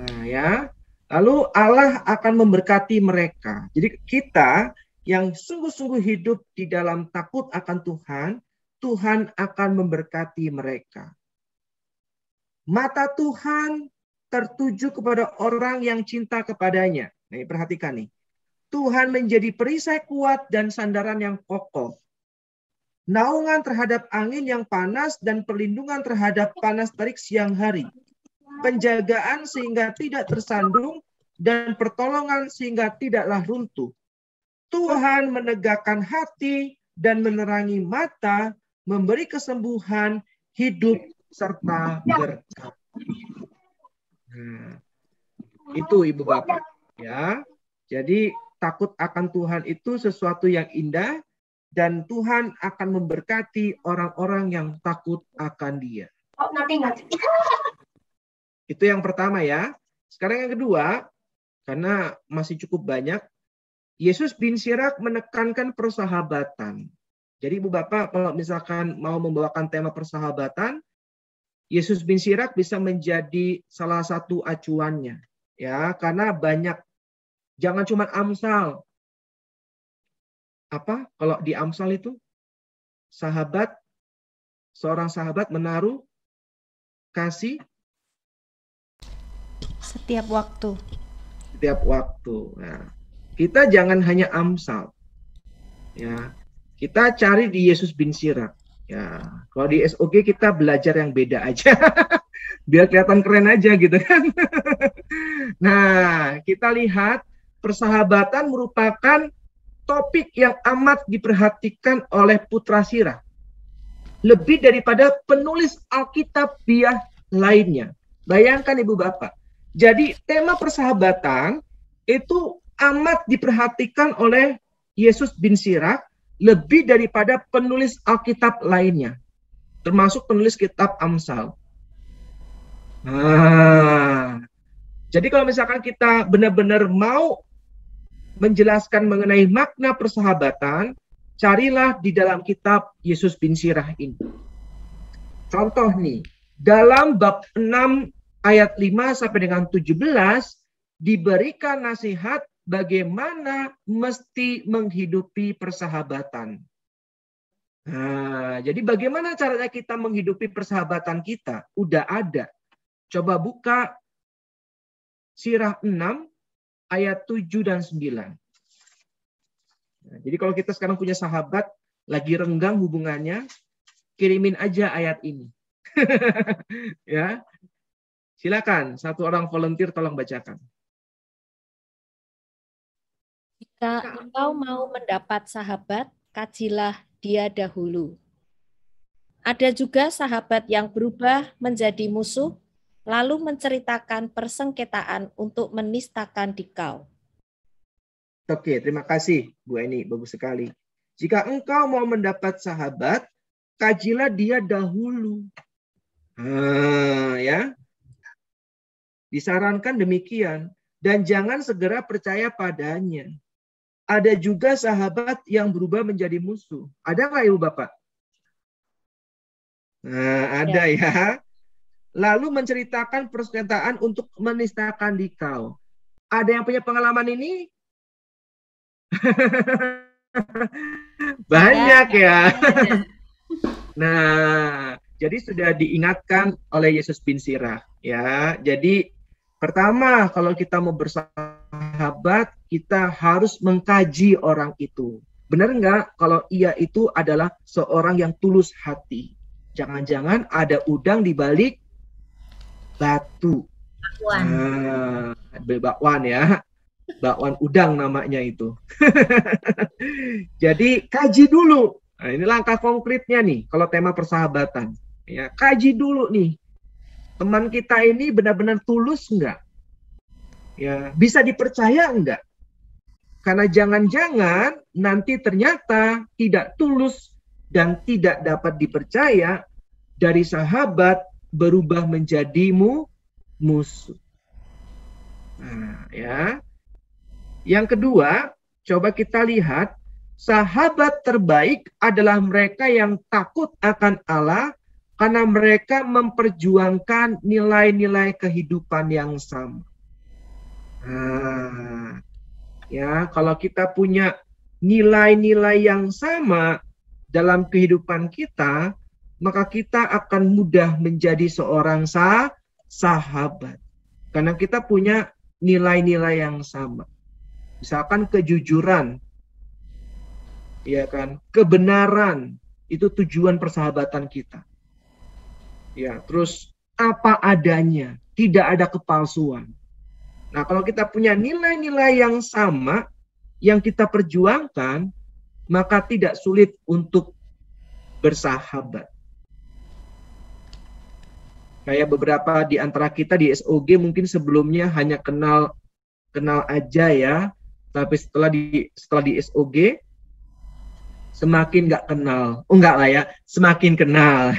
Nah ya, lalu Allah akan memberkati mereka. Jadi kita yang sungguh-sungguh hidup di dalam takut akan Tuhan, Tuhan akan memberkati mereka. Mata Tuhan tertuju kepada orang yang cinta kepadanya. Nah, perhatikan nih. Tuhan menjadi perisai kuat dan sandaran yang kokoh. Naungan terhadap angin yang panas dan perlindungan terhadap panas terik siang hari. Penjagaan sehingga tidak tersandung dan pertolongan sehingga tidaklah runtuh. Tuhan menegakkan hati dan menerangi mata, memberi kesembuhan, hidup, serta berkat. Nah, itu Ibu Bapak ya. Jadi takut akan Tuhan itu sesuatu yang indah dan Tuhan akan memberkati orang-orang yang takut akan Dia. Itu yang pertama ya. Sekarang yang kedua, karena masih cukup banyak, Yesus bin Syirah menekankan persahabatan. Jadi Ibu Bapak kalau misalkan mau membawakan tema persahabatan, Yesus bin Syirah bisa menjadi salah satu acuannya, ya, karena banyak. Jangan cuma Amsal. Apa? Kalau di Amsal itu seorang sahabat menaruh kasih setiap waktu. Setiap waktu. Nah, kita jangan hanya Amsal, ya. Kita cari di Yesus bin Syirah. Ya, kalau di SOG kita belajar yang beda aja, biar kelihatan keren aja gitu kan. Nah, kita lihat persahabatan merupakan topik yang amat diperhatikan oleh Putra Syirah. Lebih daripada penulis Alkitabiah lainnya. Bayangkan Ibu Bapak. Jadi tema persahabatan itu amat diperhatikan oleh Yesus bin Syirah lebih daripada penulis Alkitab lainnya, termasuk penulis kitab Amsal. Nah, jadi kalau misalkan kita benar-benar mau menjelaskan mengenai makna persahabatan, carilah di dalam kitab Yesus bin Syirah ini. Contoh nih, dalam bab 6 ayat 5 sampai dengan 17 diberikan nasihat bagaimana mesti menghidupi persahabatan. Nah, jadi bagaimana caranya kita menghidupi persahabatan kita? Udah ada. Coba buka Syirah 6 ayat 7 dan 9. Nah, jadi kalau kita sekarang punya sahabat lagi renggang hubungannya, kirimin aja ayat ini. Ya. Silakan, satu orang volunteer tolong bacakan. Jika engkau mau mendapat sahabat, kajilah dia dahulu. Ada juga sahabat yang berubah menjadi musuh, lalu menceritakan persengketaan untuk menistakan dikau. Oke, terima kasih Bu Eni, bagus sekali. Jika engkau mau mendapat sahabat, kajilah dia dahulu. Ya, disarankan demikian. Dan jangan segera percaya padanya. Ada juga sahabat yang berubah menjadi musuh. Ada nggak Ibu Bapak? Nah, ada ya. Lalu menceritakan persengketaan untuk menistakan dikau. Ada yang punya pengalaman ini? Banyak ya. Nah, jadi sudah diingatkan oleh Yesus bin Sirah ya. Jadi pertama, kalau kita mau bersahabat, kita harus mengkaji orang itu. Benar nggak kalau ia itu adalah seorang yang tulus hati? Jangan-jangan ada udang di balik batu. Bakwan ya. Bakwan udang namanya itu. Jadi kaji dulu. Nah, ini langkah konkretnya nih kalau tema persahabatan. Ya, kaji dulu nih. Teman kita ini benar-benar tulus enggak? Ya, bisa dipercaya enggak? Karena jangan-jangan nanti ternyata tidak tulus dan tidak dapat dipercaya, dari sahabat berubah menjadi musuh. Nah, ya. Yang kedua, coba kita lihat, sahabat terbaik adalah mereka yang takut akan Allah karena mereka memperjuangkan nilai-nilai kehidupan yang sama. Nah, ya, kalau kita punya nilai-nilai yang sama dalam kehidupan kita, maka kita akan mudah menjadi seorang sahabat. Karena kita punya nilai-nilai yang sama. Misalkan kejujuran, ya kan, kebenaran, itu tujuan persahabatan kita. Ya, terus apa adanya, tidak ada kepalsuan. Nah, kalau kita punya nilai-nilai yang sama, yang kita perjuangkan, maka tidak sulit untuk bersahabat. Kayak beberapa di antara kita di SOG mungkin sebelumnya hanya kenal aja ya, tapi setelah di SOG semakin nggak kenal. Oh enggak lah ya, semakin kenal.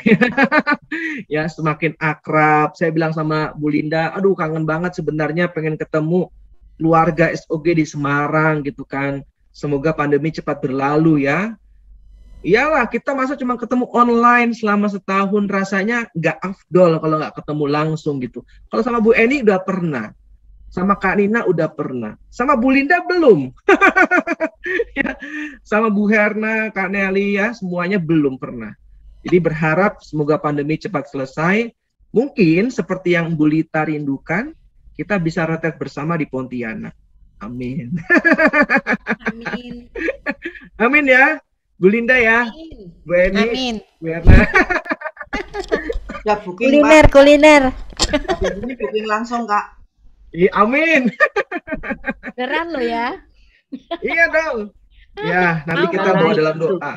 Ya, semakin akrab. Saya bilang sama Bu Linda, aduh kangen banget sebenarnya pengen ketemu keluarga SOG di Semarang gitu kan. Semoga pandemi cepat berlalu ya. Iyalah, kita masa cuma ketemu online selama setahun, rasanya nggak afdol kalau nggak ketemu langsung gitu. Kalau sama Bu Eni udah pernah. Sama Kak Nina udah pernah. Sama Bu Linda belum. Ya, sama Bu Herna, Kak Nelly ya, semuanya belum pernah. Jadi berharap semoga pandemi cepat selesai. Mungkin seperti yang Bu Lita rindukan, kita bisa retret bersama di Pontianak. Amin. Amin. Amin ya. Bu Linda ya. Amin. Bu Eni. Amin. Bu Herna. Ya booking, Kuliner, Pak. kuliner. Ini booking langsung, Kak. Iya, amin. Beneran lo ya. Iya dong. Ya, nanti kita bawa dalam doa.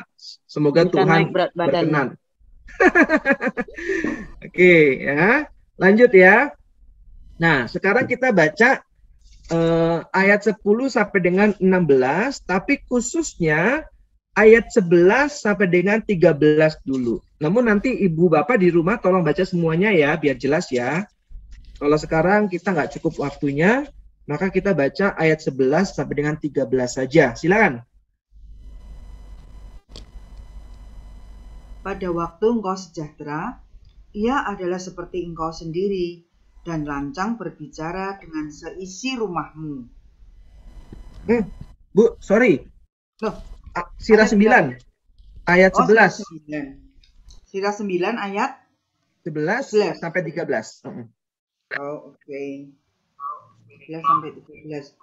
Semoga Bisa Tuhan naik berat badan. berkenan. Oke, ya. Lanjut ya. Nah, sekarang kita baca ayat 10 sampai dengan 16, tapi khususnya ayat 11 sampai dengan 13 dulu. Namun nanti Ibu Bapak di rumah tolong baca semuanya ya, biar jelas ya. Kalau sekarang kita nggak cukup waktunya, maka kita baca ayat 11 sampai dengan 13 saja. Silakan. Pada waktu engkau sejahtera, ia adalah seperti engkau sendiri dan lancang berbicara dengan seisi rumahmu. Bu, sorry. Loh, Sirah 9. Ayat 11. Sirah 9 ayat 11 sampai 13. Oh, oke. 11 sampai 13.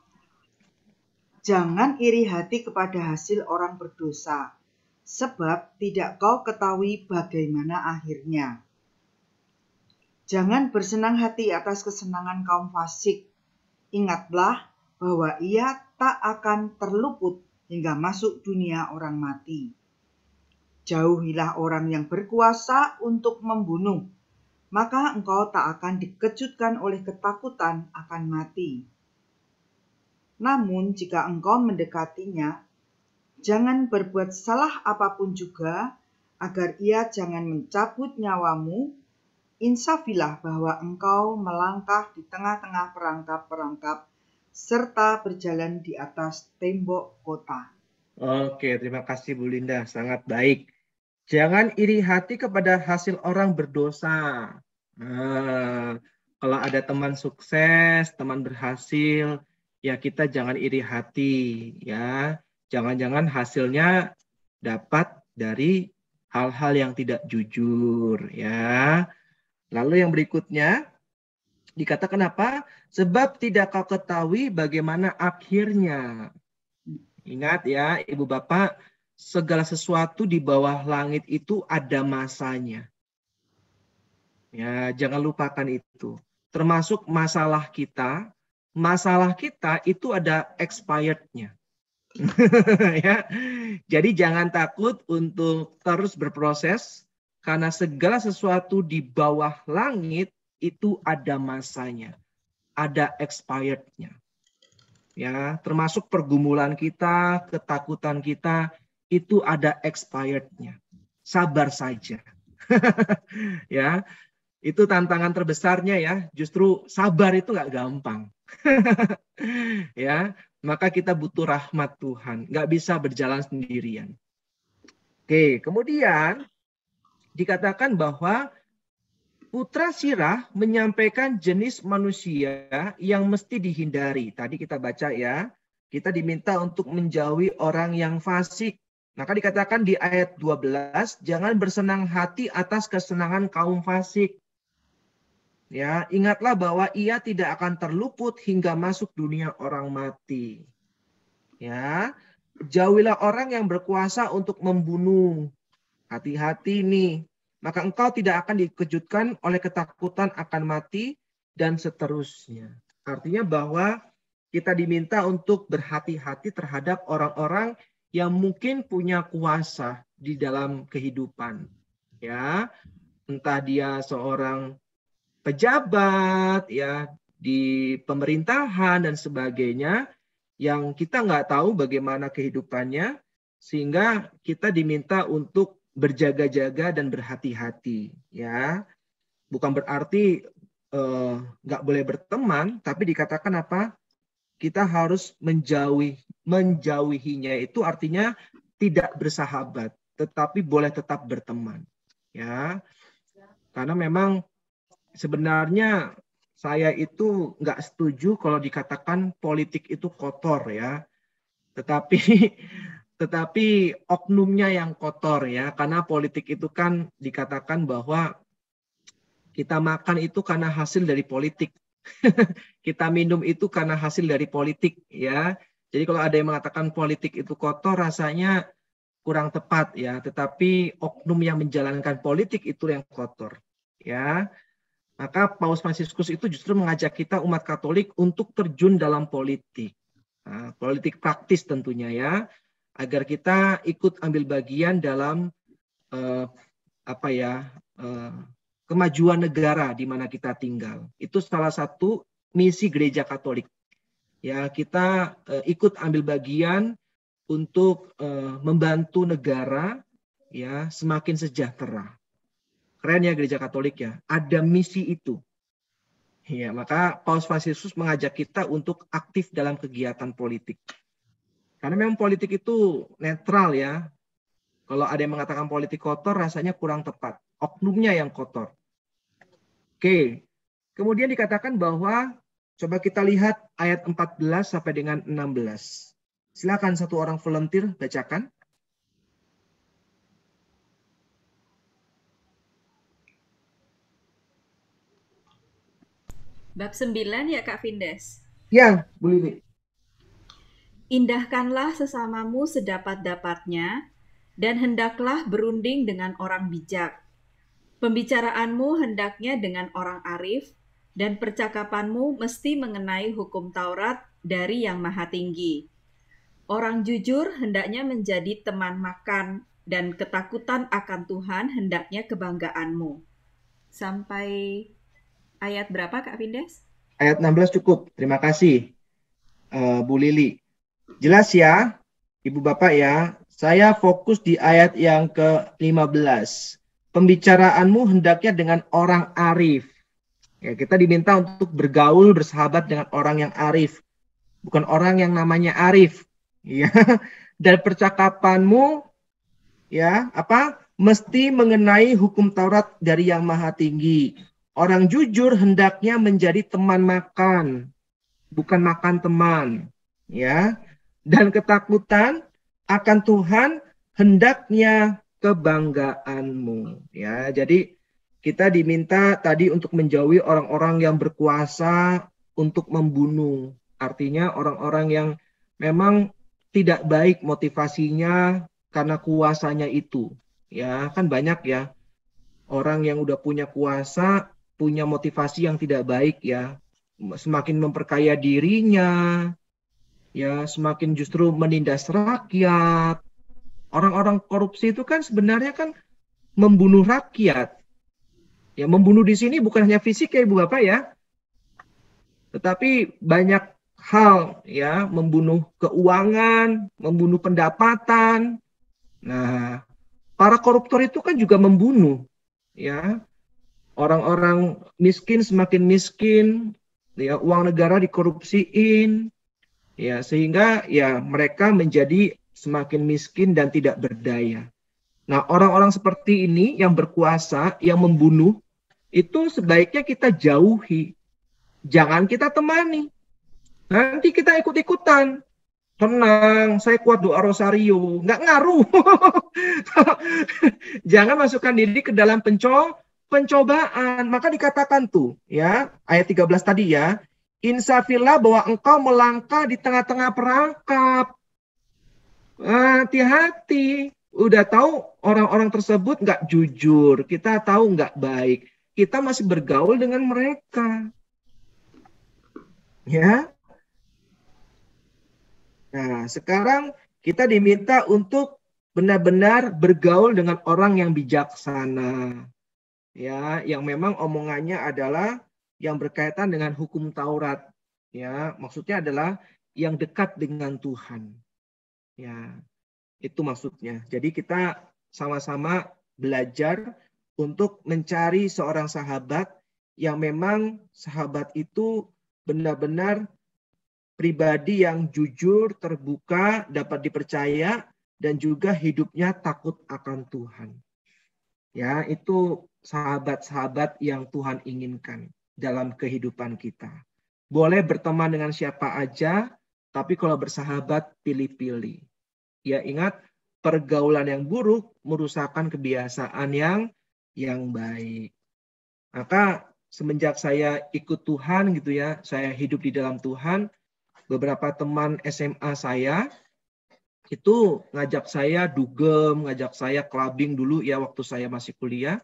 Jangan iri hati kepada hasil orang berdosa, sebab tidak kau ketahui bagaimana akhirnya. Jangan bersenang hati atas kesenangan kaum fasik. Ingatlah bahwa ia tak akan terluput hingga masuk dunia orang mati. Jauhilah orang yang berkuasa untuk membunuh, maka engkau tak akan dikejutkan oleh ketakutan akan mati. Namun jika engkau mendekatinya, jangan berbuat salah apapun juga, agar ia jangan mencabut nyawamu. Insafilah bahwa engkau melangkah di tengah-tengah perangkap-perangkap, serta berjalan di atas tembok kota. Oke, terima kasih Bu Linda, sangat baik. Jangan iri hati kepada hasil orang berdosa. Nah, kalau ada teman sukses, teman berhasil, ya kita jangan iri hati, ya. Jangan-jangan hasilnya dapat dari hal-hal yang tidak jujur, ya. Lalu yang berikutnya dikatakan apa? Sebab tidak kau ketahui bagaimana akhirnya. Ingat ya, Ibu Bapak, segala sesuatu di bawah langit itu ada masanya. Ya, jangan lupakan itu. Termasuk masalah kita. Masalah kita itu ada expired-nya. Ya. Jadi jangan takut untuk terus berproses, karena segala sesuatu di bawah langit itu ada masanya. Ada expired-nya. Ya, termasuk pergumulan kita, ketakutan kita, itu ada expired-nya. Sabar saja. Ya, itu tantangan terbesarnya ya. Justru sabar itu nggak gampang. Ya, maka kita butuh rahmat Tuhan. Nggak bisa berjalan sendirian. Oke, kemudian dikatakan bahwa Putra Sirah menyampaikan jenis manusia yang mesti dihindari. Tadi kita baca ya, kita diminta untuk menjauhi orang yang fasik. Maka dikatakan di ayat 12, jangan bersenang hati atas kesenangan kaum fasik. Ya, ingatlah bahwa ia tidak akan terluput hingga masuk dunia orang mati. Ya, jauhilah orang yang berkuasa untuk membunuh. Hati-hati nih. Maka engkau tidak akan dikejutkan oleh ketakutan akan mati dan seterusnya. Artinya bahwa kita diminta untuk berhati-hati terhadap orang-orang yang mungkin punya kuasa di dalam kehidupan. Ya, entah dia seorang pejabat ya di pemerintahan dan sebagainya yang kita nggak tahu bagaimana kehidupannya, sehingga kita diminta untuk berjaga-jaga dan berhati-hati. Ya, bukan berarti nggak boleh berteman, tapi dikatakan apa? Kita harus menjauhinya, itu artinya tidak bersahabat, tetapi boleh tetap berteman. Ya, karena memang sebenarnya saya itu nggak setuju kalau dikatakan politik itu kotor ya, tetapi oknumnya yang kotor ya, karena politik itu kan dikatakan bahwa kita makan itu karena hasil dari politik. Kita minum itu karena hasil dari politik ya. Jadi kalau ada yang mengatakan politik itu kotor, rasanya kurang tepat ya. Tetapi oknum yang menjalankan politik itu yang kotor ya. Maka Paus Fransiskus itu justru mengajak kita umat Katolik untuk terjun dalam politik. Nah, politik praktis tentunya ya, agar kita ikut ambil bagian dalam kemajuan negara di mana kita tinggal. Itu salah satu misi Gereja Katolik. Ya, kita ikut ambil bagian untuk membantu negara ya semakin sejahtera. Keren ya Gereja Katolik ya, ada misi itu. Ya, maka Paus Fransiskus mengajak kita untuk aktif dalam kegiatan politik. Karena memang politik itu netral ya. Kalau ada yang mengatakan politik kotor, rasanya kurang tepat. Oknumnya yang kotor. Oke. Kemudian dikatakan bahwa, coba kita lihat ayat 14 sampai dengan 16. Silakan satu orang volunteer bacakan. Bab 9 ya Kak Vindes? Ya, Bu Lili. Indahkanlah sesamamu sedapat-dapatnya, dan hendaklah berunding dengan orang bijak. Pembicaraanmu hendaknya dengan orang arif, dan percakapanmu mesti mengenai hukum Taurat dari Yang Maha Tinggi. Orang jujur hendaknya menjadi teman makan, dan ketakutan akan Tuhan hendaknya kebanggaanmu. Sampai ayat berapa, Kak Vindes? Ayat 16 cukup. Terima kasih, Bu Lili. Jelas ya, Ibu Bapak ya. Saya fokus di ayat yang ke-15. Pembicaraanmu hendaknya dengan orang arif. Ya, kita diminta untuk bergaul, bersahabat dengan orang yang arif. Bukan orang yang namanya arif. Ya. Dan percakapanmu ya, mesti mengenai hukum Taurat dari yang maha tinggi. Orang jujur hendaknya menjadi teman makan, bukan makan teman, ya. Dan ketakutan akan Tuhan hendaknya kebanggaanmu, ya. Jadi kita diminta tadi untuk menjauhi orang-orang yang berkuasa untuk membunuh. Artinya orang-orang yang memang tidak baik motivasinya karena kuasanya itu. Ya, kan banyak ya orang yang udah punya kuasa, punya motivasi yang tidak baik ya. Semakin memperkaya dirinya, ya semakin justru menindas rakyat. Orang-orang korupsi itu kan sebenarnya kan membunuh rakyat. Ya, membunuh di sini bukan hanya fisik ya Ibu Bapak ya. Tetapi banyak hal ya, membunuh keuangan, membunuh pendapatan. Nah, para koruptor itu kan juga membunuh ya. Orang-orang miskin semakin miskin, ya uang negara dikorupsiin, ya sehingga ya mereka menjadi semakin miskin dan tidak berdaya. Nah, orang-orang seperti ini yang berkuasa, yang membunuh, itu sebaiknya kita jauhi. Jangan kita temani. Nanti kita ikut-ikutan. Tenang, saya kuat doa rosario. Nggak ngaruh. Jangan masukkan diri ke dalam pencobaan. Maka dikatakan tuh, ya, ayat 13 tadi ya, insafilah bahwa engkau melangkah di tengah-tengah perangkap. Hati-hati. Udah tahu orang-orang tersebut nggak jujur. Kita tahu nggak baik. Kita masih bergaul dengan mereka. Ya. Nah, sekarang kita diminta untuk benar-benar bergaul dengan orang yang bijaksana. Ya, yang memang omongannya adalah yang berkaitan dengan hukum Taurat. Ya, maksudnya adalah yang dekat dengan Tuhan. Ya, itu maksudnya. Jadi kita sama-sama belajar untuk mencari seorang sahabat yang memang sahabat itu benar-benar pribadi yang jujur, terbuka, dapat dipercaya, dan juga hidupnya takut akan Tuhan. Ya, itu sahabat-sahabat yang Tuhan inginkan dalam kehidupan kita. Boleh berteman dengan siapa aja, tapi kalau bersahabat, pilih-pilih. Ya, ingat, pergaulan yang buruk merusakkan kebiasaan yang baik. Maka semenjak saya ikut Tuhan gitu ya, saya hidup di dalam Tuhan, beberapa teman SMA saya itu ngajak saya dugem, ngajak saya clubbing dulu ya waktu saya masih kuliah.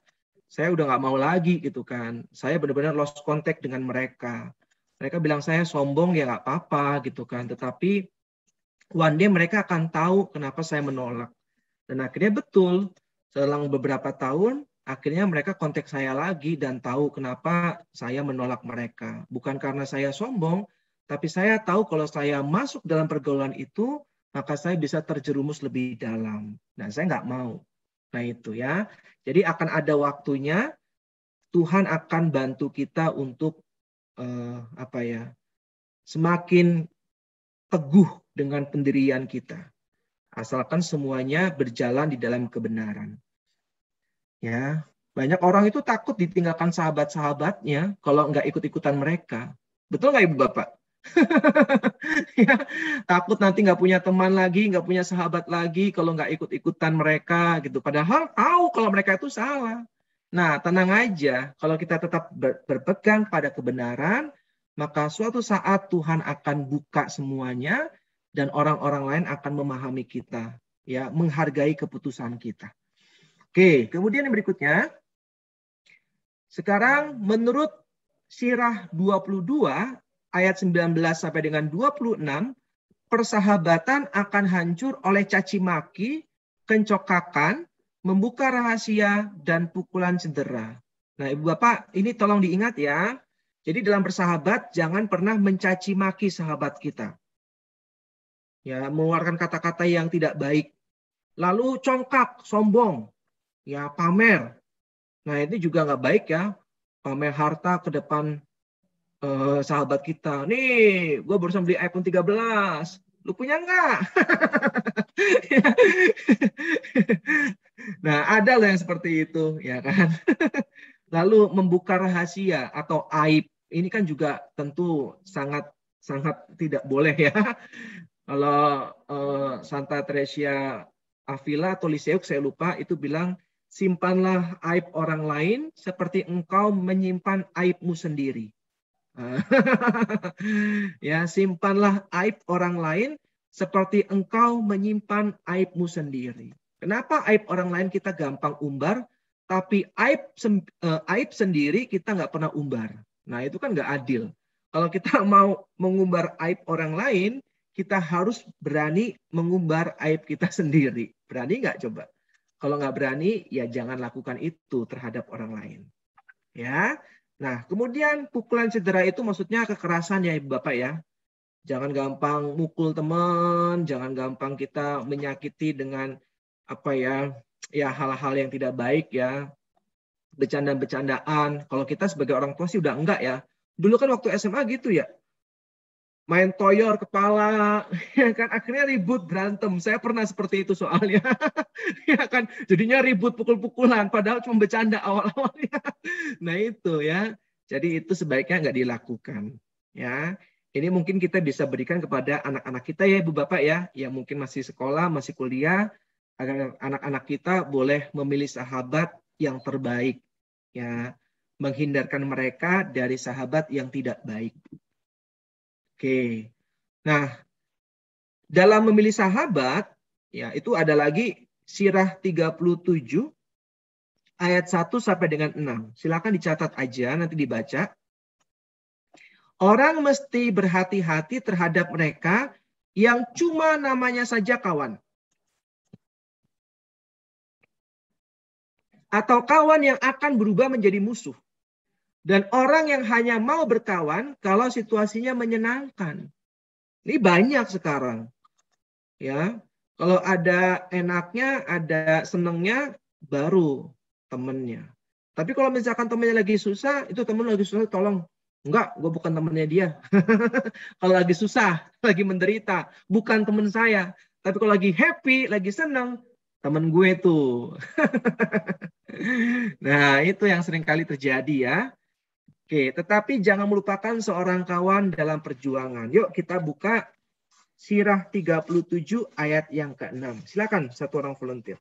Saya udah nggak mau lagi gitu kan. Saya benar-benar lost contact dengan mereka. Mereka bilang saya sombong ya nggak apa-apa gitu kan. Tetapi one day mereka akan tahu kenapa saya menolak. Dan akhirnya betul, selang beberapa tahun, akhirnya mereka kontak saya lagi dan tahu kenapa saya menolak mereka. Bukan karena saya sombong, tapi saya tahu kalau saya masuk dalam pergaulan itu, maka saya bisa terjerumus lebih dalam. Nah, saya nggak mau. Nah, itu ya. Jadi akan ada waktunya, Tuhan akan bantu kita untuk semakin teguh dengan pendirian kita. Asalkan semuanya berjalan di dalam kebenaran. Ya, banyak orang itu takut ditinggalkan sahabat-sahabatnya kalau nggak ikut-ikutan mereka. Betul nggak Ibu Bapak? Ya, takut nanti nggak punya teman lagi, nggak punya sahabat lagi kalau nggak ikut-ikutan mereka gitu. Padahal tahu kalau mereka itu salah. Nah, tenang aja, kalau kita tetap berpegang pada kebenaran, maka suatu saat Tuhan akan buka semuanya dan orang-orang lain akan memahami kita, ya, menghargai keputusan kita. Oke, kemudian yang berikutnya, sekarang menurut Sirah 22 ayat 19 sampai dengan 26, persahabatan akan hancur oleh caci maki, kencokakan, membuka rahasia, dan pukulan cedera. Nah, Ibu Bapak, ini tolong diingat ya. Jadi dalam bersahabat, jangan pernah mencaci maki sahabat kita. Ya, mengeluarkan kata-kata yang tidak baik. Lalu congkak, sombong, ya pamer. Nah, itu juga nggak baik ya. Pamer harta ke depan sahabat kita. Nih, gue barusan beli iPhone 13. Lu punya nggak? Nah, ada loh yang seperti itu, ya kan? Lalu membuka rahasia atau aib. Ini kan juga tentu sangat tidak boleh ya. Kalau Santa Teresia Avila atau Lisieux, saya lupa, itu bilang, simpanlah aib orang lain seperti engkau menyimpan aibmu sendiri. Ya, simpanlah aib orang lain seperti engkau menyimpan aibmu sendiri. Kenapa aib orang lain kita gampang umbar, tapi aib sendiri kita nggak pernah umbar? Nah, itu kan nggak adil. Kalau kita mau mengumbar aib orang lain, kita harus berani mengumbar aib kita sendiri. Berani nggak coba? Kalau nggak berani, ya jangan lakukan itu terhadap orang lain. Ya. Nah, kemudian pukulan cedera itu maksudnya kekerasan ya Ibu Bapak ya. Jangan gampang mukul teman, jangan gampang kita menyakiti dengan apa ya hal-hal yang tidak baik ya. Bercanda-bercandaan. Kalau kita sebagai orang tua sih udah enggak ya. Dulu kan waktu SMA gitu ya. Main toyor kepala, ya kan, akhirnya ribut berantem. Saya pernah seperti itu soalnya, ya kan, jadinya ribut pukul-pukulan, padahal cuma bercanda awal-awalnya. Nah itu ya, jadi itu sebaiknya nggak dilakukan. Ya, ini mungkin kita bisa berikan kepada anak-anak kita ya, Ibu Bapak ya, yang mungkin masih sekolah, masih kuliah, agar anak-anak kita boleh memilih sahabat yang terbaik, ya, menghindarkan mereka dari sahabat yang tidak baik. Oke, nah dalam memilih sahabat, ya itu ada lagi Sirah 37 ayat 1 sampai dengan 6. Silakan dicatat aja, nanti dibaca. Orang mesti berhati-hati terhadap mereka yang cuma namanya saja kawan. Atau kawan yang akan berubah menjadi musuh. Dan orang yang hanya mau berkawan kalau situasinya menyenangkan. Ini banyak sekarang. Ya, kalau ada enaknya, ada senangnya, baru temennya. Tapi kalau misalkan temennya lagi susah, itu temen lagi susah, tolong. Enggak, gue bukan temennya dia. Kalau lagi susah, lagi menderita, bukan temen saya. Tapi kalau lagi happy, lagi senang, temen gue tuh. Nah, itu yang sering kali terjadi ya. Oke, tetapi jangan melupakan seorang kawan dalam perjuangan. Yuk kita buka Sirah 37 ayat yang ke-6. Silakan satu orang volunteer.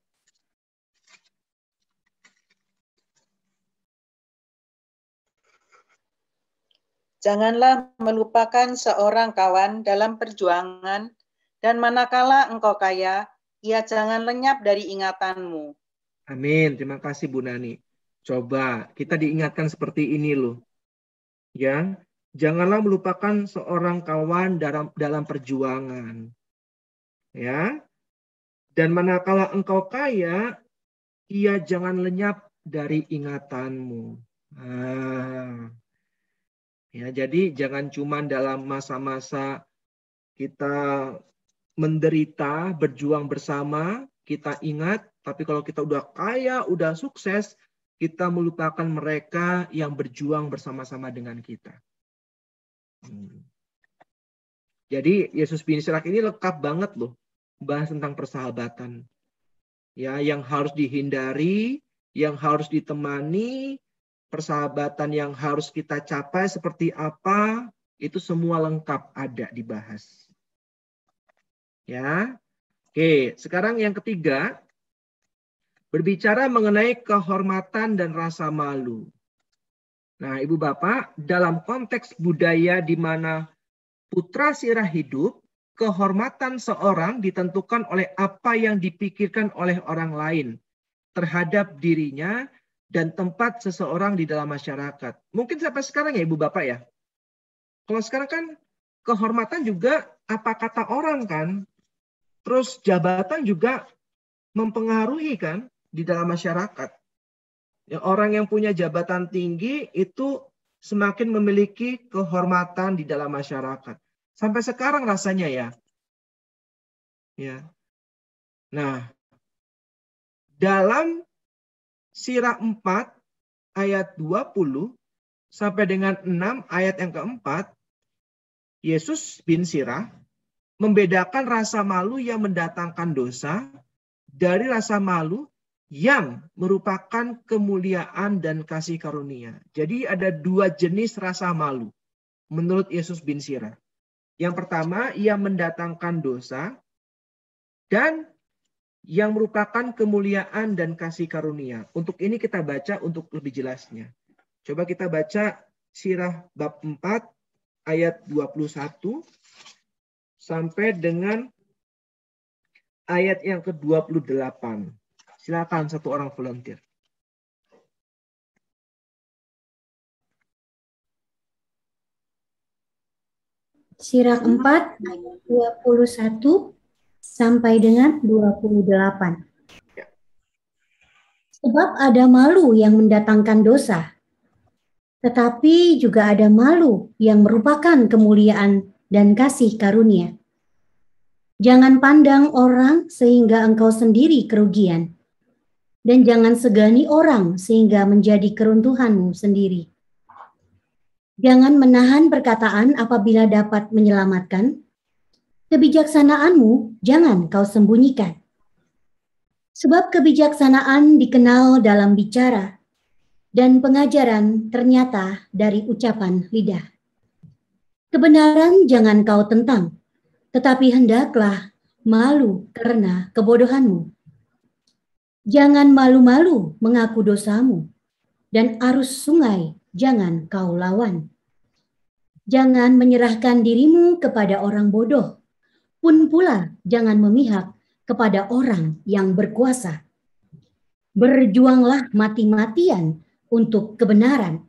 Janganlah melupakan seorang kawan dalam perjuangan, dan manakala engkau kaya, ia jangan lenyap dari ingatanmu. Amin, terima kasih Bu Nani. Coba kita diingatkan seperti ini loh. Ya, janganlah melupakan seorang kawan dalam perjuangan. Ya. Dan manakala engkau kaya, ia jangan lenyap dari ingatanmu. Nah. Ya, jadi jangan cuma dalam masa-masa kita menderita, berjuang bersama, kita ingat, tapi kalau kita udah kaya, udah sukses, kita melupakan mereka yang berjuang bersama-sama dengan kita. Jadi Yesus bin Sirak ini lengkap banget loh, bahas tentang persahabatan. Ya, yang harus dihindari, yang harus ditemani, persahabatan yang harus kita capai seperti apa, itu semua lengkap ada dibahas. Ya. Oke, sekarang yang ketiga, berbicara mengenai kehormatan dan rasa malu. Nah, Ibu Bapak, dalam konteks budaya di mana putra sirah hidup, kehormatan seorang ditentukan oleh apa yang dipikirkan oleh orang lain terhadap dirinya dan tempat seseorang di dalam masyarakat. Mungkin sampai sekarang ya Ibu Bapak ya. Kalau sekarang kan kehormatan juga apa kata orang kan. Terus jabatan juga mempengaruhi kan di dalam masyarakat. Ya, orang yang punya jabatan tinggi itu semakin memiliki kehormatan di dalam masyarakat. Sampai sekarang rasanya ya. Ya. Nah, dalam Sirah 4 ayat 20 sampai dengan 6 ayat yang keempat, Yesus bin Sirah membedakan rasa malu yang mendatangkan dosa dari rasa malu yang merupakan kemuliaan dan kasih karunia. Jadi ada dua jenis rasa malu menurut Yesus bin Sirah. Yang pertama, ia mendatangkan dosa, dan yang merupakan kemuliaan dan kasih karunia. Untuk ini kita baca untuk lebih jelasnya. Coba kita baca Sirah bab 4 ayat 21 sampai dengan ayat yang ke-28. Silakan satu orang volunteer. Sirah 4 ayat 21 sampai dengan 28. Sebab ada malu yang mendatangkan dosa, tetapi juga ada malu yang merupakan kemuliaan dan kasih karunia. Jangan pandang orang sehingga engkau sendiri kerugian, dan jangan segani orang sehingga menjadi keruntuhanmu sendiri. Jangan menahan perkataan apabila dapat menyelamatkan. Kebijaksanaanmu jangan kau sembunyikan. Sebab kebijaksanaan dikenal dalam bicara, dan pengajaran ternyata dari ucapan lidah. Kebenaran jangan kau tentang, tetapi hendaklah malu karena kebodohanmu. Jangan malu-malu mengaku dosamu, dan arus sungai jangan kau lawan. Jangan menyerahkan dirimu kepada orang bodoh, pun pula jangan memihak kepada orang yang berkuasa. Berjuanglah mati-matian untuk kebenaran,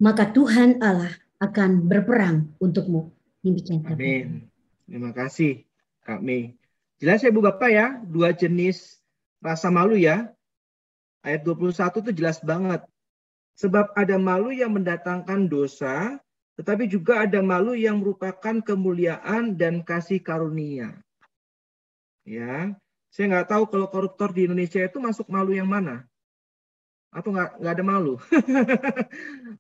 maka Tuhan Allah akan berperang untukmu. Demikian. Amin. Terima kasih, Kak Mei. Jelas ya Bu Bapak ya, dua jenis rasa malu ya. Ayat 21 itu jelas banget. Sebab ada malu yang mendatangkan dosa, tetapi juga ada malu yang merupakan kemuliaan dan kasih karunia. Ya, saya nggak tahu kalau koruptor di Indonesia itu masuk malu yang mana, atau nggak ada malu.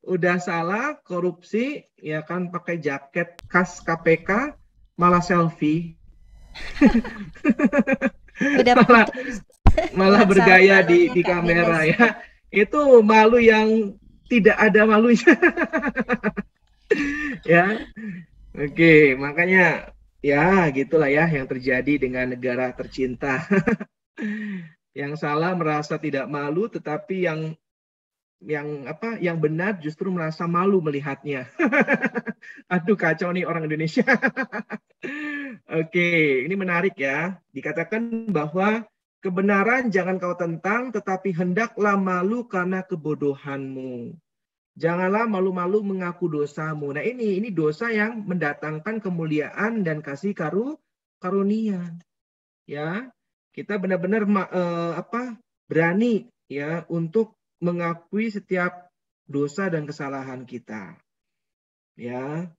Udah salah korupsi, ya kan pakai jaket khas KPK, malah selfie. malah bergaya di kamera ya. Itu malu yang tidak ada malunya. Ya, oke, makanya ya gitulah ya yang terjadi dengan negara tercinta. Yang salah merasa tidak malu, tetapi yang benar justru merasa malu melihatnya. Aduh, kacau nih orang Indonesia. Oke, ini menarik ya. Dikatakan bahwa kebenaran jangan kau tentang, tetapi hendaklah malu karena kebodohanmu. Janganlah malu-malu mengaku dosamu. Nah ini dosa yang mendatangkan kemuliaan dan kasih karunia. Ya, kita benar-benar berani ya untuk mengakui setiap dosa dan kesalahan kita. Ya.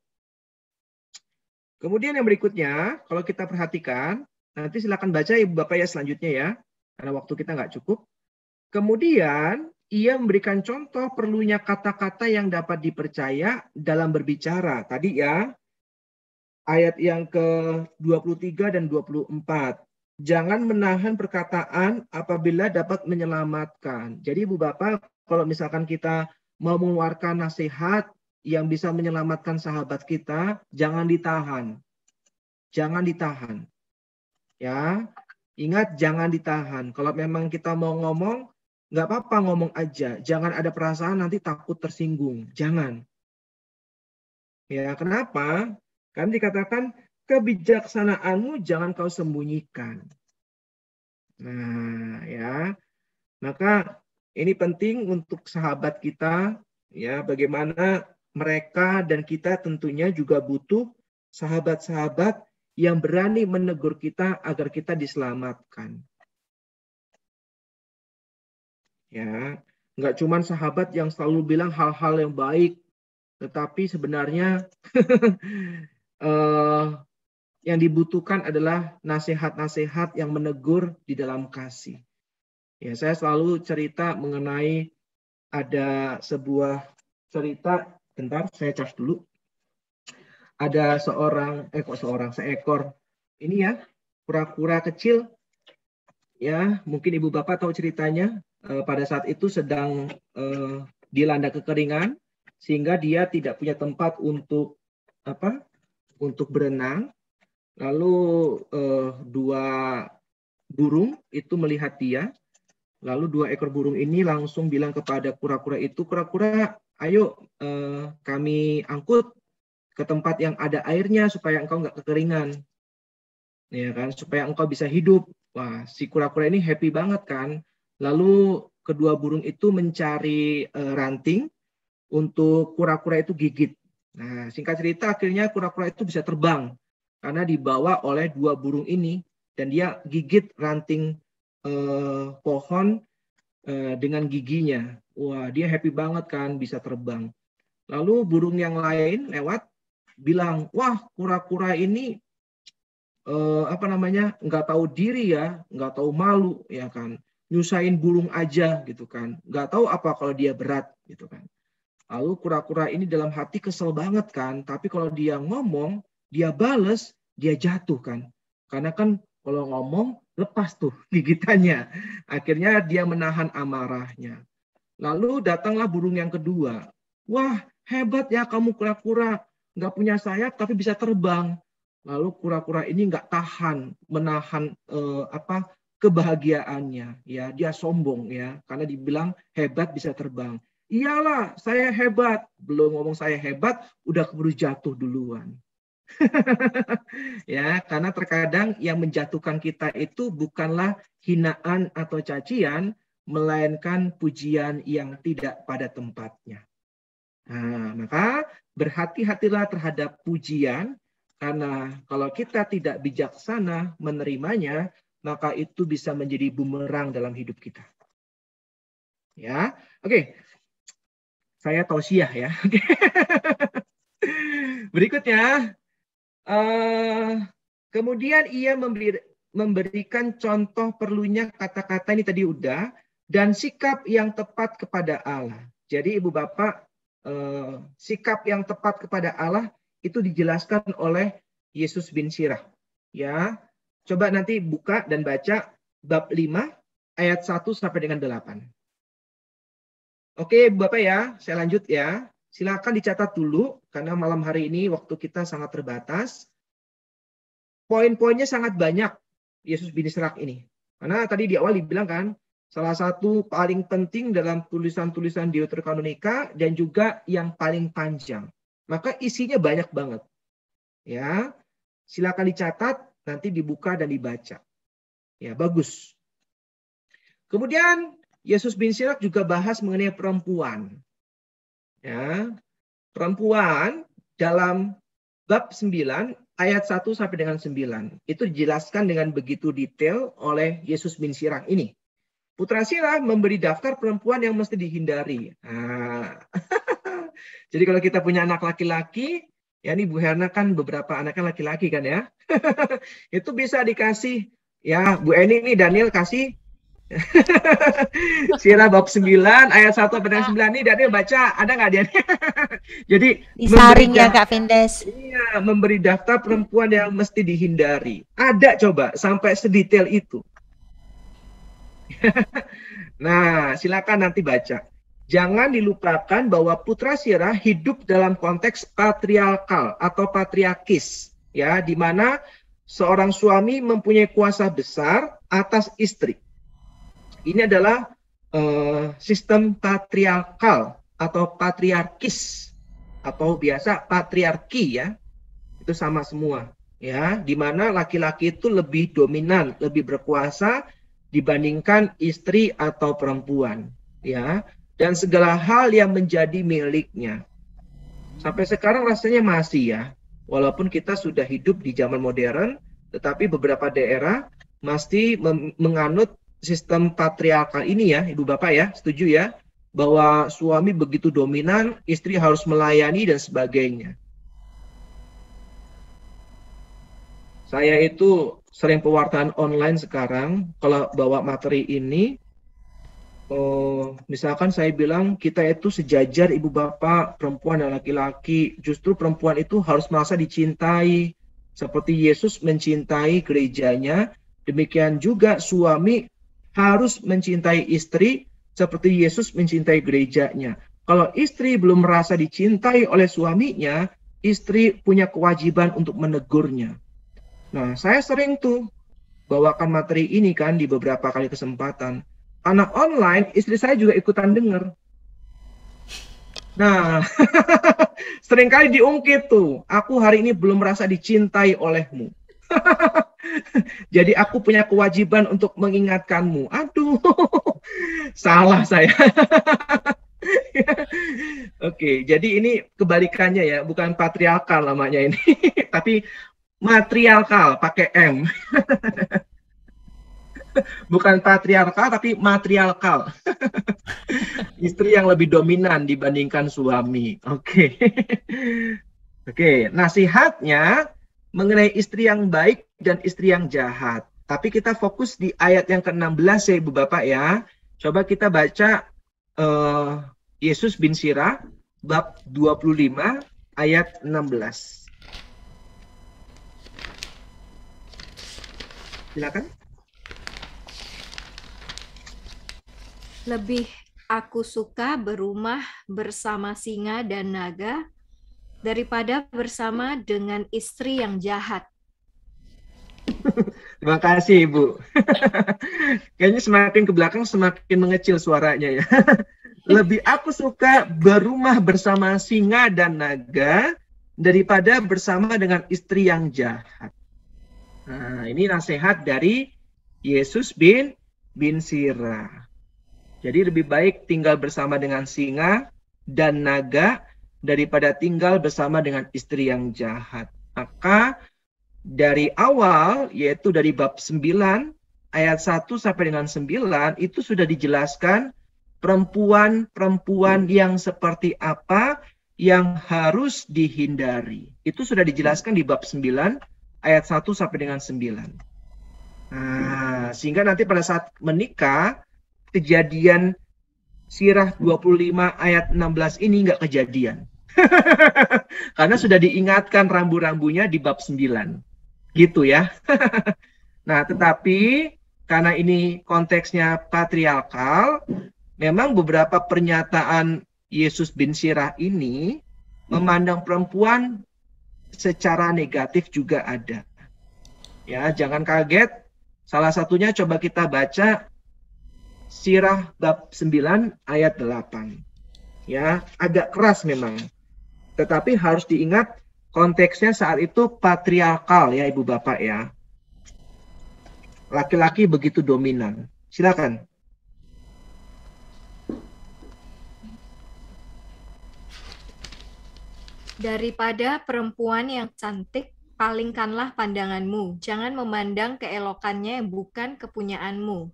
Kemudian yang berikutnya, kalau kita perhatikan, nanti silakan baca Ibu Bapak ya selanjutnya ya, karena waktu kita nggak cukup. Kemudian ia memberikan contoh perlunya kata-kata yang dapat dipercaya dalam berbicara. Tadi ya, ayat yang ke-23 dan 24. Jangan menahan perkataan apabila dapat menyelamatkan. Jadi Ibu Bapak, kalau misalkan kita mau mengeluarkan nasihat yang bisa menyelamatkan sahabat kita, jangan ditahan. Jangan ditahan. Ya, ingat jangan ditahan. Kalau memang kita mau ngomong, nggak apa-apa ngomong aja. Jangan ada perasaan nanti takut tersinggung. Jangan. Ya, kenapa? Kan dikatakan kebijaksanaanmu jangan kau sembunyikan. Nah, ya. Maka ini penting untuk sahabat kita, ya, bagaimana mereka dan kita tentunya juga butuh sahabat-sahabat yang berani menegur kita agar kita diselamatkan. Ya, nggak cuman sahabat yang selalu bilang hal-hal yang baik, tetapi sebenarnya yang dibutuhkan adalah nasihat-nasihat yang menegur di dalam kasih. Ya, saya selalu cerita mengenai ada sebuah cerita, bentar saya cas dulu. Ada seekor ini ya, kura-kura kecil. Ya, mungkin ibu bapak tahu ceritanya. Pada saat itu sedang dilanda kekeringan, sehingga dia tidak punya tempat untuk berenang. Lalu dua burung itu melihat dia. Lalu dua ekor burung ini langsung bilang kepada kura-kura itu, kura-kura, ayo kami angkut ke tempat yang ada airnya supaya engkau nggak kekeringan, ya kan? Supaya engkau bisa hidup. Wah, si kura-kura ini happy banget kan. Lalu kedua burung itu mencari ranting untuk kura-kura itu gigit. Nah, singkat cerita akhirnya kura-kura itu bisa terbang karena dibawa oleh dua burung ini dan dia gigit ranting pohon dengan giginya. Wah, dia happy banget kan bisa terbang. Lalu burung yang lain lewat bilang, wah kura-kura ini nggak tahu diri ya, nggak tahu malu ya kan, nyusahin burung aja gitu kan, nggak tahu apa kalau dia berat gitu kan. Lalu kura-kura ini dalam hati kesel banget kan, tapi kalau dia ngomong, dia bales, dia jatuh kan, karena kan kalau ngomong lepas tuh gigitannya. Akhirnya dia menahan amarahnya. Lalu datanglah burung yang kedua. Wah, hebat ya kamu kura-kura, nggak punya sayap tapi bisa terbang. Lalu kura-kura ini nggak tahan menahan kebahagiaannya, ya dia sombong ya, karena dibilang hebat bisa terbang. Iyalah, saya hebat. Belum ngomong saya hebat, udah keburu jatuh duluan. Ya, karena terkadang yang menjatuhkan kita itu bukanlah hinaan atau cacian, melainkan pujian yang tidak pada tempatnya. Nah, maka berhati-hatilah terhadap pujian, karena kalau kita tidak bijaksana menerimanya, maka itu bisa menjadi bumerang dalam hidup kita. Ya, oke. Saya tausiah ya. Berikutnya, kemudian ia memberikan contoh perlunya kata-kata ini tadi udah, dan sikap yang tepat kepada Allah. Jadi ibu bapak, sikap yang tepat kepada Allah itu dijelaskan oleh Yesus bin Sirah. Ya, coba nanti buka dan baca bab 5 ayat 1 sampai dengan 8. Oke, Bapak ya, saya lanjut ya. Silakan dicatat dulu karena malam hari ini waktu kita sangat terbatas. Poin-poinnya sangat banyak Yesus bin Sirah ini. Karena tadi di awal dibilang kan, salah satu paling penting dalam tulisan-tulisan Deuterokanonika dan juga yang paling panjang. Maka isinya banyak banget. Ya, silakan dicatat, nanti dibuka dan dibaca. Ya, bagus. Kemudian Yesus bin Sirah juga bahas mengenai perempuan. Ya, perempuan dalam bab 9 ayat 1 sampai dengan 9. Itu dijelaskan dengan begitu detail oleh Yesus bin Sirah ini. Putra Sirah memberi daftar perempuan yang mesti dihindari. Nah, jadi kalau kita punya anak laki-laki, ya ini Bu Herna kan beberapa anaknya laki-laki kan ya. Itu bisa dikasih, ya Bu Eni ini Daniel kasih Sirah bab 9 ayat 1 sampai dengan 9 nih Daniel baca, ada nggak dia? Jadi disaring ya Kak Vindes. Iya, memberi daftar perempuan yang mesti dihindari. Ada coba sampai sedetail itu. Nah, silakan nanti baca. Jangan dilupakan bahwa putra Sirah hidup dalam konteks patriarkal atau patriarkis, ya, di mana seorang suami mempunyai kuasa besar atas istri. Ini adalah sistem patriarkal atau patriarkis atau biasa patriarki ya, itu sama semua ya, di mana laki-laki itu lebih dominan, lebih berkuasa dibandingkan istri atau perempuan ya, dan segala hal yang menjadi miliknya. Sampai sekarang rasanya masih ya, Walaupun kita sudah hidup di zaman modern, tetapi beberapa daerah masih menganut sistem patriarkal ini ya, Ibu Bapak ya, setuju ya? Bahwa suami begitu dominan, istri harus melayani dan sebagainya. Saya itu sering pewartaan online sekarang, kalau bawa materi ini, misalkan saya bilang kita itu sejajar ibu bapak, perempuan dan laki-laki, justru perempuan itu harus merasa dicintai, seperti Yesus mencintai gerejanya, demikian juga suami harus mencintai istri, seperti Yesus mencintai gerejanya. Kalau istri belum merasa dicintai oleh suaminya, istri punya kewajiban untuk menegurnya. Nah, saya sering tuh bawakan materi ini kan di beberapa kali kesempatan. Anak online, istri saya juga ikutan dengar. Nah, seringkali diungkit tuh, aku hari ini belum merasa dicintai olehmu. Jadi aku punya kewajiban untuk mengingatkanmu. Aduh, salah saya. Oke, jadi ini kebalikannya ya, bukan patriarkal namanya ini, tapi matriarkal pakai M. Bukan patriarkal tapi matriarkal. Istri yang lebih dominan dibandingkan suami. Oke. Oke, nasihatnya mengenai istri yang baik dan istri yang jahat. Tapi kita fokus di ayat yang ke-16 ya Ibu Bapak ya. Coba kita baca Yesus bin Sirah bab 25 ayat 16. Silakan. Lebih aku suka berumah bersama singa dan naga daripada bersama dengan istri yang jahat. Terima kasih Ibu. Kayaknya semakin ke belakang semakin mengecil suaranya ya. Lebih aku suka berumah bersama singa dan naga daripada bersama dengan istri yang jahat. Nah, ini nasihat dari Yesus bin Sirah. Jadi lebih baik tinggal bersama dengan singa dan naga daripada tinggal bersama dengan istri yang jahat. Maka dari awal, yaitu dari bab 9, ayat 1 sampai dengan 9, itu sudah dijelaskan perempuan-perempuan yang seperti apa yang harus dihindari. Itu sudah dijelaskan di bab 9, ayat 1 sampai dengan 9. Nah, sehingga nanti pada saat menikah, kejadian Sirah 25 ayat 16 ini nggak kejadian. Karena sudah diingatkan rambu-rambunya di bab 9. Gitu ya. Nah, tetapi karena ini konteksnya patriarkal, memang beberapa pernyataan Yesus bin Sirah ini memandang perempuan secara negatif juga ada. Ya, jangan kaget. Salah satunya coba kita baca Sirah bab 9 ayat 8. Ya, agak keras memang. Tetapi harus diingat konteksnya saat itu patriarkal ya Ibu Bapak ya. Laki-laki begitu dominan. Silakan. Daripada perempuan yang cantik, palingkanlah pandanganmu. Jangan memandang keelokannya yang bukan kepunyaanmu.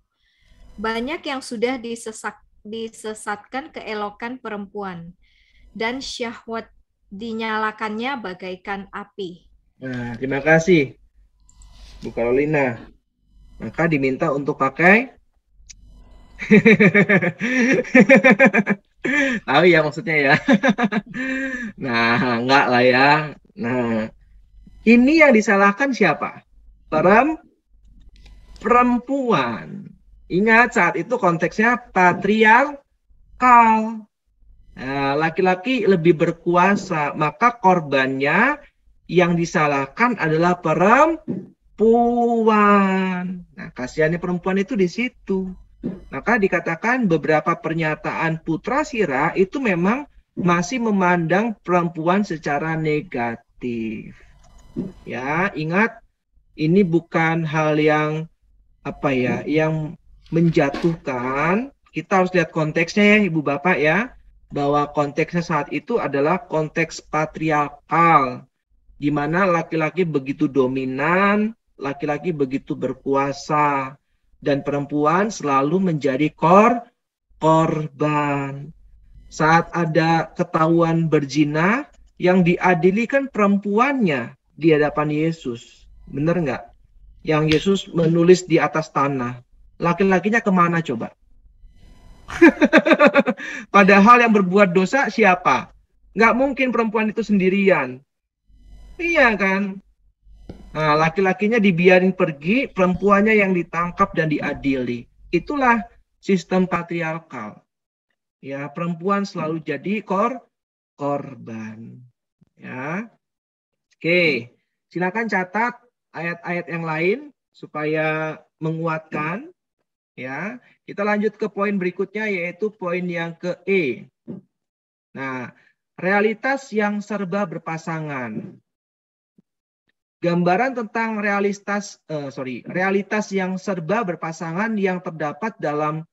Banyak yang sudah disesatkan keelokan perempuan, dan syahwat dinyalakannya bagaikan api. Nah, terima kasih Bu Carolina. Maka diminta untuk pakai tahu ya maksudnya ya. Nah, enggak lah ya. Nah, ini yang disalahkan siapa? Perempuan. Ingat saat itu konteksnya patriarkal. Nah, laki-laki lebih berkuasa, maka korbannya yang disalahkan adalah perempuan. Nah, kasihannya perempuan itu di situ. Maka dikatakan beberapa pernyataan Putra Sirah itu memang masih memandang perempuan secara negatif. Ya, ingat ini bukan hal yang yang menjatuhkan. Kita harus lihat konteksnya ya Ibu Bapak ya, bahwa konteksnya saat itu adalah konteks patriarkal. di mana laki-laki begitu dominan, laki-laki begitu berkuasa, dan perempuan selalu menjadi korban. Saat ada ketahuan berzina, yang diadili kan perempuannya di hadapan Yesus. Benar nggak? Yang Yesus menulis di atas tanah. Laki-lakinya kemana coba? Padahal yang berbuat dosa siapa? Nggak mungkin perempuan itu sendirian. Iya kan? Nah, laki-lakinya dibiarin pergi, perempuannya yang ditangkap dan diadili. Itulah sistem patriarkal. Ya, perempuan selalu jadi korban. Ya. Oke, silakan catat ayat-ayat yang lain supaya menguatkan. Ya, kita lanjut ke poin berikutnya yaitu poin yang ke E. Nah, realitas yang serba berpasangan. Gambaran tentang realitas yang serba berpasangan yang terdapat dalam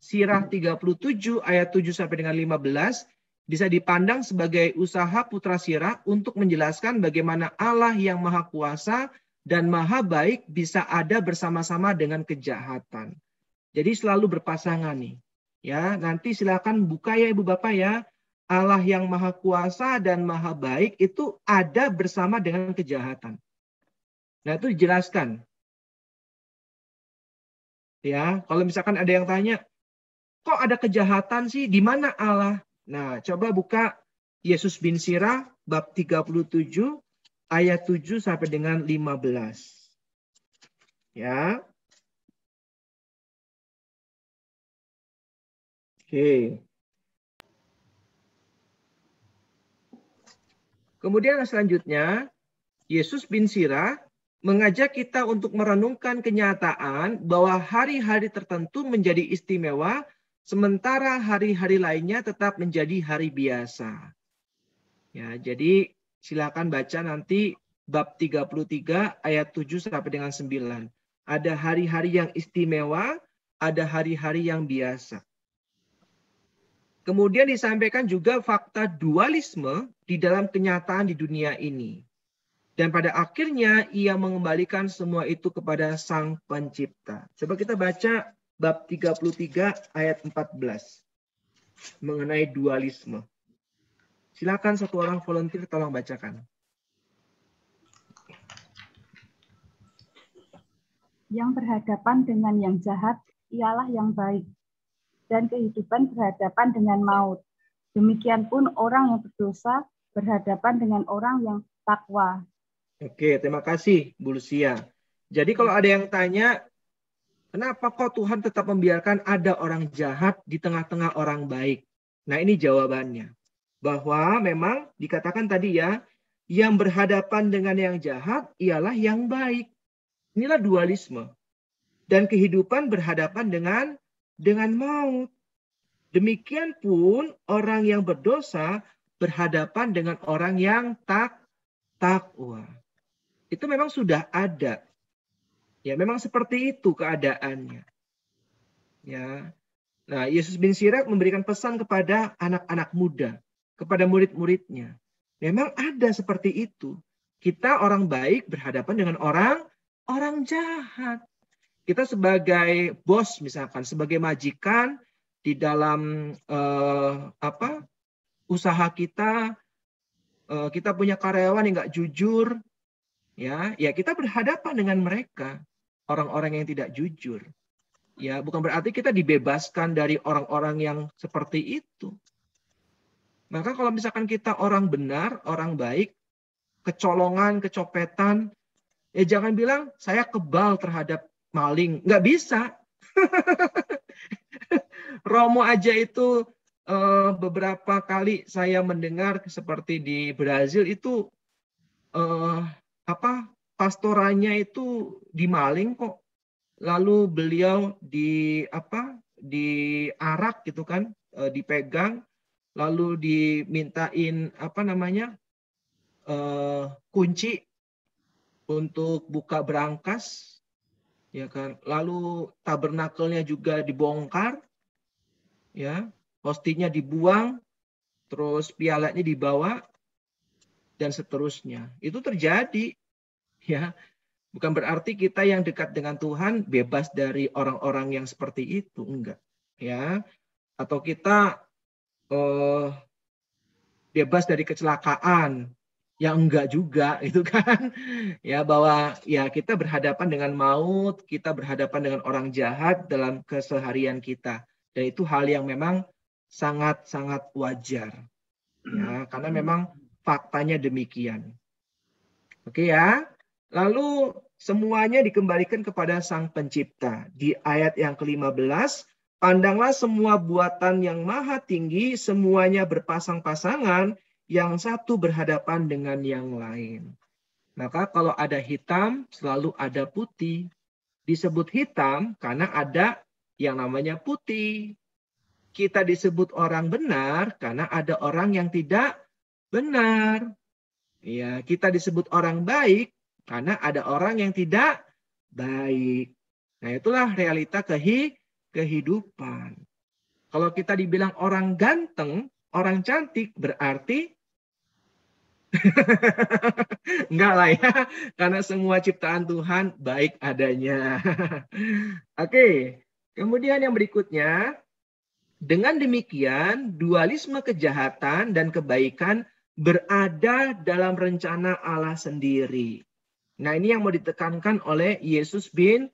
Sirah 37 ayat 7 sampai dengan 15 bisa dipandang sebagai usaha putra Sirah untuk menjelaskan bagaimana Allah yang Maha Kuasa dan Maha Baik bisa ada bersama-sama dengan kejahatan. Jadi selalu berpasangan nih. Ya, nanti silakan buka ya Ibu Bapak ya. Allah yang Maha Kuasa dan Maha Baik itu ada bersama dengan kejahatan. Nah, itu dijelaskan. Ya, kalau misalkan ada yang tanya, kok ada kejahatan sih? Di mana Allah? Nah, coba buka Yesus bin Sirah bab 37 ayat 7 sampai dengan 15. Ya. Oke. Kemudian selanjutnya, Yesus bin Sirah mengajak kita untuk merenungkan kenyataan bahwa hari-hari tertentu menjadi istimewa, sementara hari-hari lainnya tetap menjadi hari biasa. Ya, jadi silakan baca nanti bab 33 ayat 7 sampai dengan 9. Ada hari-hari yang istimewa, ada hari-hari yang biasa. Kemudian disampaikan juga fakta dualisme di dalam kenyataan di dunia ini. Dan pada akhirnya ia mengembalikan semua itu kepada Sang Pencipta. Coba kita baca bab 33 ayat 14 mengenai dualisme. Silakan satu orang volunteer tolong bacakan. Yang berhadapan dengan yang jahat ialah yang baik, dan kehidupan berhadapan dengan maut. Demikian pun orang yang berdosa berhadapan dengan orang yang takwa. Oke, terima kasih Bu Lucia. Jadi kalau ada yang tanya, kenapa kok Tuhan tetap membiarkan ada orang jahat di tengah-tengah orang baik? Nah, ini jawabannya. Bahwa memang dikatakan tadi ya, yang berhadapan dengan yang jahat ialah yang baik. Inilah dualisme. Dan kehidupan berhadapan dengan maut. Demikian pun orang yang berdosa berhadapan dengan orang yang takwa. Itu memang sudah ada. Ya, memang seperti itu keadaannya. Ya. Nah, Yesus bin Sirah memberikan pesan kepada anak-anak muda, kepada murid-muridnya. Memang ada seperti itu. Kita orang baik berhadapan dengan orang jahat. Kita sebagai bos misalkan, sebagai majikan di dalam usaha kita, kita punya karyawan yang nggak jujur, ya kita berhadapan dengan mereka, orang-orang yang tidak jujur. Ya, bukan berarti kita dibebaskan dari orang-orang yang seperti itu. Maka kalau misalkan kita orang benar, orang baik, kecolongan, kecopetan, ya jangan bilang saya kebal terhadap maling. Nggak bisa. Romo aja itu beberapa kali saya mendengar seperti di Brazil itu pastorannya itu dimaling kok. Lalu beliau diarak gitu kan, dipegang, lalu dimintain kunci untuk buka berangkas, ya kan. Lalu tabernakelnya juga dibongkar, ya, hostinya dibuang, terus pialanya dibawa. dan seterusnya. Itu terjadi, ya. Bukan berarti kita yang dekat dengan Tuhan bebas dari orang-orang yang seperti itu, enggak, ya. Atau kita bebas dari kecelakaan, ya enggak juga, itu kan. Ya, bahwa ya kita berhadapan dengan maut, kita berhadapan dengan orang jahat dalam keseharian kita. Dan itu hal yang memang sangat-sangat wajar. Ya, karena memang faktanya demikian. Oke ya. Lalu semuanya dikembalikan kepada Sang Pencipta. Di ayat yang ke-15, pandanglah semua buatan yang maha tinggi, semuanya berpasang-pasangan, yang satu berhadapan dengan yang lain. Maka kalau ada hitam, selalu ada putih. Disebut hitam karena ada yang namanya putih. Kita disebut orang benar karena ada orang yang tidak benar. Ya, kita disebut orang baik karena ada orang yang tidak baik. Nah, itulah realita kehidupan. Kalau kita dibilang orang ganteng, orang cantik, berarti enggak lah ya, karena semua ciptaan Tuhan baik adanya. Oke, kemudian yang berikutnya, dengan demikian dualisme kejahatan dan kebaikan berada dalam rencana Allah sendiri. Nah, ini yang mau ditekankan oleh Yesus bin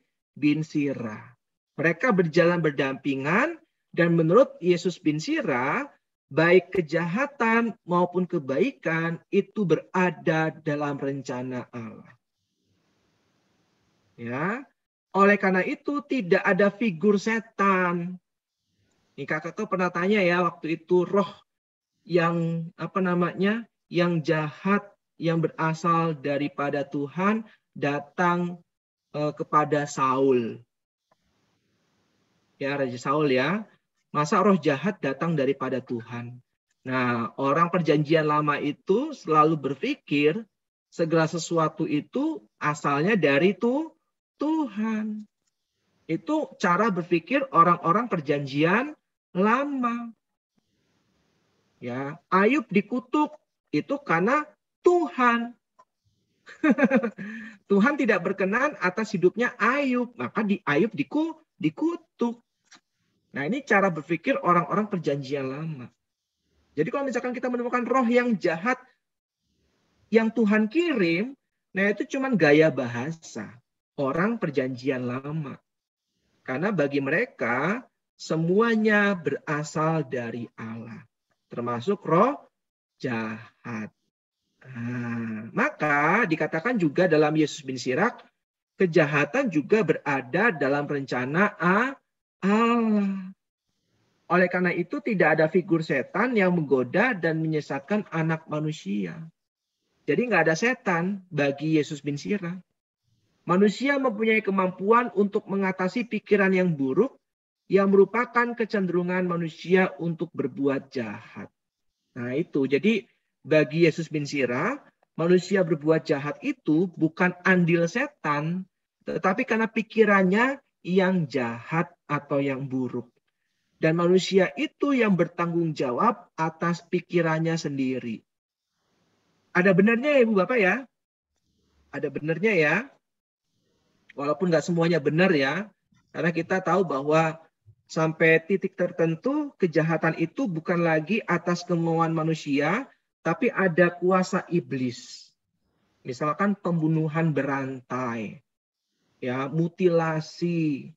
Sirah. Mereka berjalan berdampingan dan menurut Yesus bin Sirah, baik kejahatan maupun kebaikan itu berada dalam rencana Allah. Ya, oleh karena itu tidak ada figur setan. Ini kakak pernah tanya ya waktu itu roh yang yang jahat yang berasal daripada Tuhan datang kepada Saul. Ya, Raja Saul ya. Masa roh jahat datang daripada Tuhan? Nah, orang perjanjian lama itu selalu berpikir segala sesuatu itu asalnya dari Tuhan. Itu cara berpikir orang-orang perjanjian lama. Ya, Ayub dikutuk itu karena Tuhan. Tuhan tidak berkenan atas hidupnya Ayub, maka Ayub dikutuk. Nah, ini cara berpikir orang-orang perjanjian lama. Jadi kalau misalkan kita menemukan roh yang jahat yang Tuhan kirim, nah itu cuma gaya bahasa orang perjanjian lama. Karena bagi mereka semuanya berasal dari Allah, termasuk roh jahat. Nah, maka dikatakan juga dalam Yesus bin Sirah, kejahatan juga berada dalam rencana Allah. Oleh karena itu tidak ada figur setan yang menggoda dan menyesatkan anak manusia. Jadi nggak ada setan bagi Yesus bin Sirah. Manusia mempunyai kemampuan untuk mengatasi pikiran yang buruk yang merupakan kecenderungan manusia untuk berbuat jahat. Nah itu, jadi bagi Yesus bin Sirah, manusia berbuat jahat itu bukan andil setan, tetapi karena pikirannya yang jahat atau yang buruk. Dan manusia itu yang bertanggung jawab atas pikirannya sendiri. Ada benarnya ya Ibu Bapak ya? Ada benarnya ya? Walaupun nggak semuanya benar ya. Karena kita tahu bahwa sampai titik tertentu kejahatan itu bukan lagi atas kemauan manusia, tapi ada kuasa iblis. Misalkan pembunuhan berantai, ya, mutilasi,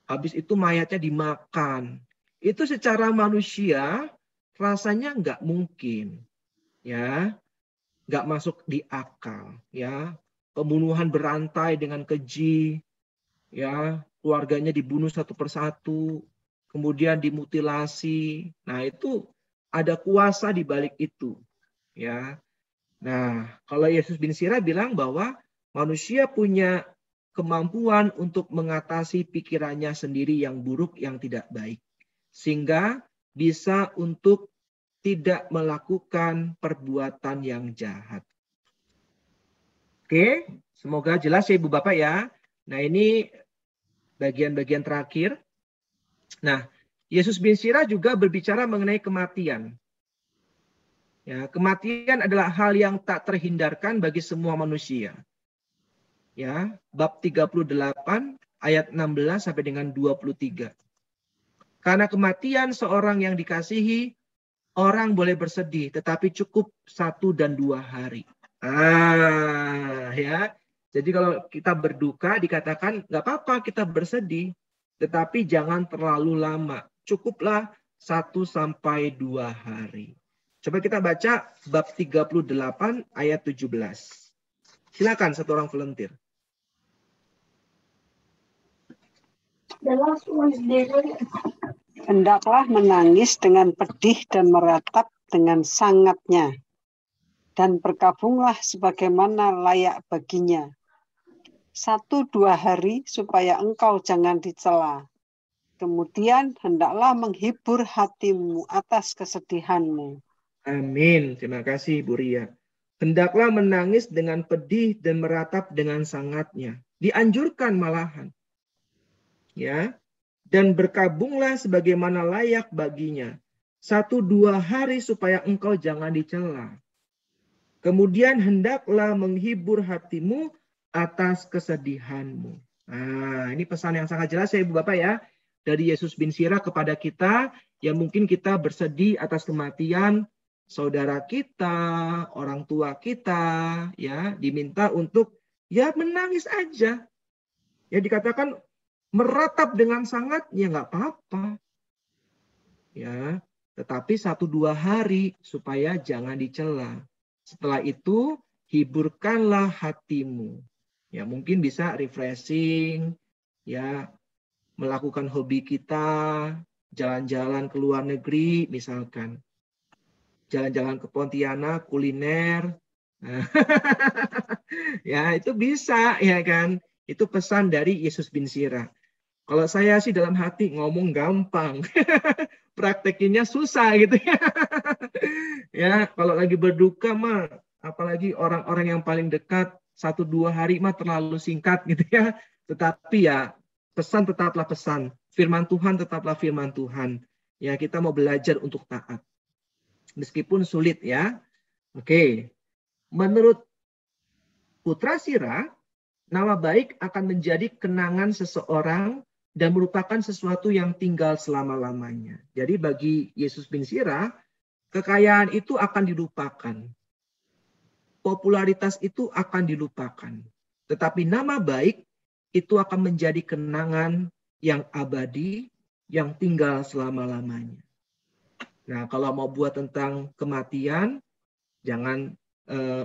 habis itu mayatnya dimakan. Itu secara manusia rasanya nggak mungkin, ya, nggak masuk di akal, ya. Pembunuhan berantai dengan keji, ya, keluarganya dibunuh satu persatu, kemudian dimutilasi. Nah, itu ada kuasa di balik itu, ya. Nah, kalau Yesus bin Sirah bilang bahwa manusia punya kemampuan untuk mengatasi pikirannya sendiri yang buruk, yang tidak baik, sehingga bisa untuk tidak melakukan perbuatan yang jahat. Oke, semoga jelas ya Ibu Bapak ya. Nah, ini bagian-bagian terakhir. Nah, Yesus bin Sirah juga berbicara mengenai kematian. Ya, kematian adalah hal yang tak terhindarkan bagi semua manusia. Ya, bab 38 ayat 16 sampai dengan 23. Karena kematian seorang yang dikasihi, orang boleh bersedih, tetapi cukup 1 dan 2 hari. Ya. Jadi kalau kita berduka dikatakan nggak apa-apa kita bersedih, tetapi jangan terlalu lama. Cukuplah 1 sampai 2 hari. Coba kita baca bab 38 ayat 17. Silakan satu orang volunteer. Hendaklah menangis dengan pedih dan meratap dengan sangatnya, dan berkabunglah sebagaimana layak baginya. 1-2 hari supaya engkau jangan dicela. Kemudian hendaklah menghibur hatimu atas kesedihanmu. Amin. Terima kasih Bu Ria. Hendaklah menangis dengan pedih dan meratap dengan sangatnya. Dianjurkan malahan. Ya. Dan berkabunglah sebagaimana layak baginya. 1-2 hari supaya engkau jangan dicela. Kemudian hendaklah menghibur hatimu atas kesedihanmu. Nah, ini pesan yang sangat jelas ya Ibu Bapak ya. Dari Yesus bin Sirah kepada kita yang mungkin kita bersedih atas kematian saudara kita, orang tua kita, ya, diminta untuk ya menangis aja. Ya dikatakan meratap dengan sangat, ya nggak apa-apa. Ya, tetapi 1-2 hari supaya jangan dicela. Setelah itu hiburkanlah hatimu. Ya mungkin bisa refreshing, ya melakukan hobi kita, jalan-jalan ke luar negeri misalkan. Jalan-jalan ke Pontianak, kuliner. Ya, itu bisa ya kan. Itu pesan dari Yesus bin Sirah. Kalau saya sih dalam hati ngomong gampang. Praktekinnya susah gitu ya. Ya, kalau lagi berduka mah apalagi orang-orang yang paling dekat 1-2 hari mah terlalu singkat gitu ya. Tetapi ya pesan tetaplah pesan. Firman Tuhan tetaplah firman Tuhan. Ya, kita mau belajar untuk taat. Meskipun sulit ya. Oke. Menurut Putra Sirah, nama baik akan menjadi kenangan seseorang dan merupakan sesuatu yang tinggal selama-lamanya. Jadi bagi Yesus bin Sirah, kekayaan itu akan dilupakan. Popularitas itu akan dilupakan. Tetapi nama baik itu akan menjadi kenangan yang abadi, yang tinggal selama-lamanya. Nah, kalau mau buat tentang kematian, jangan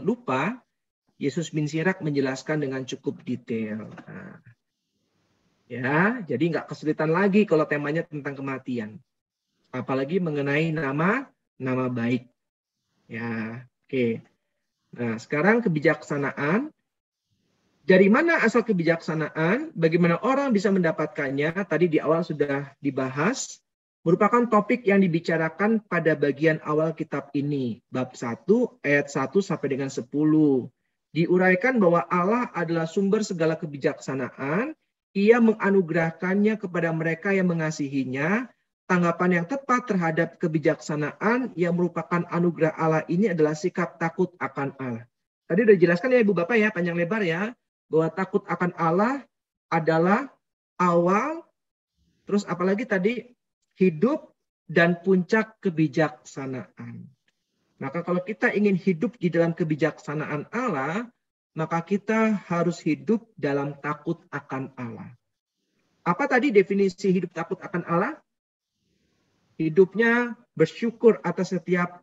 lupa Yesus bin Sirah menjelaskan dengan cukup detail. Nah, ya, jadi nggak kesulitan lagi kalau temanya tentang kematian, apalagi mengenai nama baik. Ya, oke. Nah, sekarang kebijaksanaan. Dari mana asal kebijaksanaan? Bagaimana orang bisa mendapatkannya? Tadi di awal sudah dibahas. Merupakan topik yang dibicarakan pada bagian awal kitab ini. Bab 1 ayat 1 sampai dengan 10. Diuraikan bahwa Allah adalah sumber segala kebijaksanaan. Ia menganugerahkannya kepada mereka yang mengasihinya. Tanggapan yang tepat terhadap kebijaksanaan yang merupakan anugerah Allah ini adalah sikap takut akan Allah. Tadi sudah dijelaskan ya Ibu Bapak ya, panjang lebar ya. Bahwa takut akan Allah adalah awal. Terus apalagi tadi? Hidup dan puncak kebijaksanaan. Maka kalau kita ingin hidup di dalam kebijaksanaan Allah, maka kita harus hidup dalam takut akan Allah. Apa tadi definisi hidup takut akan Allah? Hidupnya bersyukur atas setiap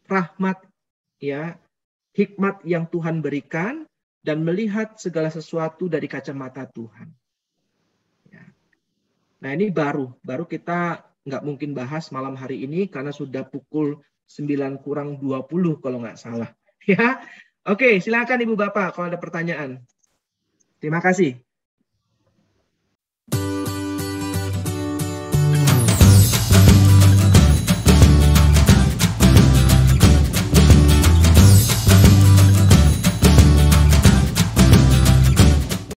rahmat, ya, hikmat yang Tuhan berikan, dan melihat segala sesuatu dari kacamata Tuhan. Nah ini baru kita nggak mungkin bahas malam hari ini karena sudah pukul 9:20 kalau nggak salah. Ya, oke, silakan Ibu Bapak kalau ada pertanyaan. Terima kasih.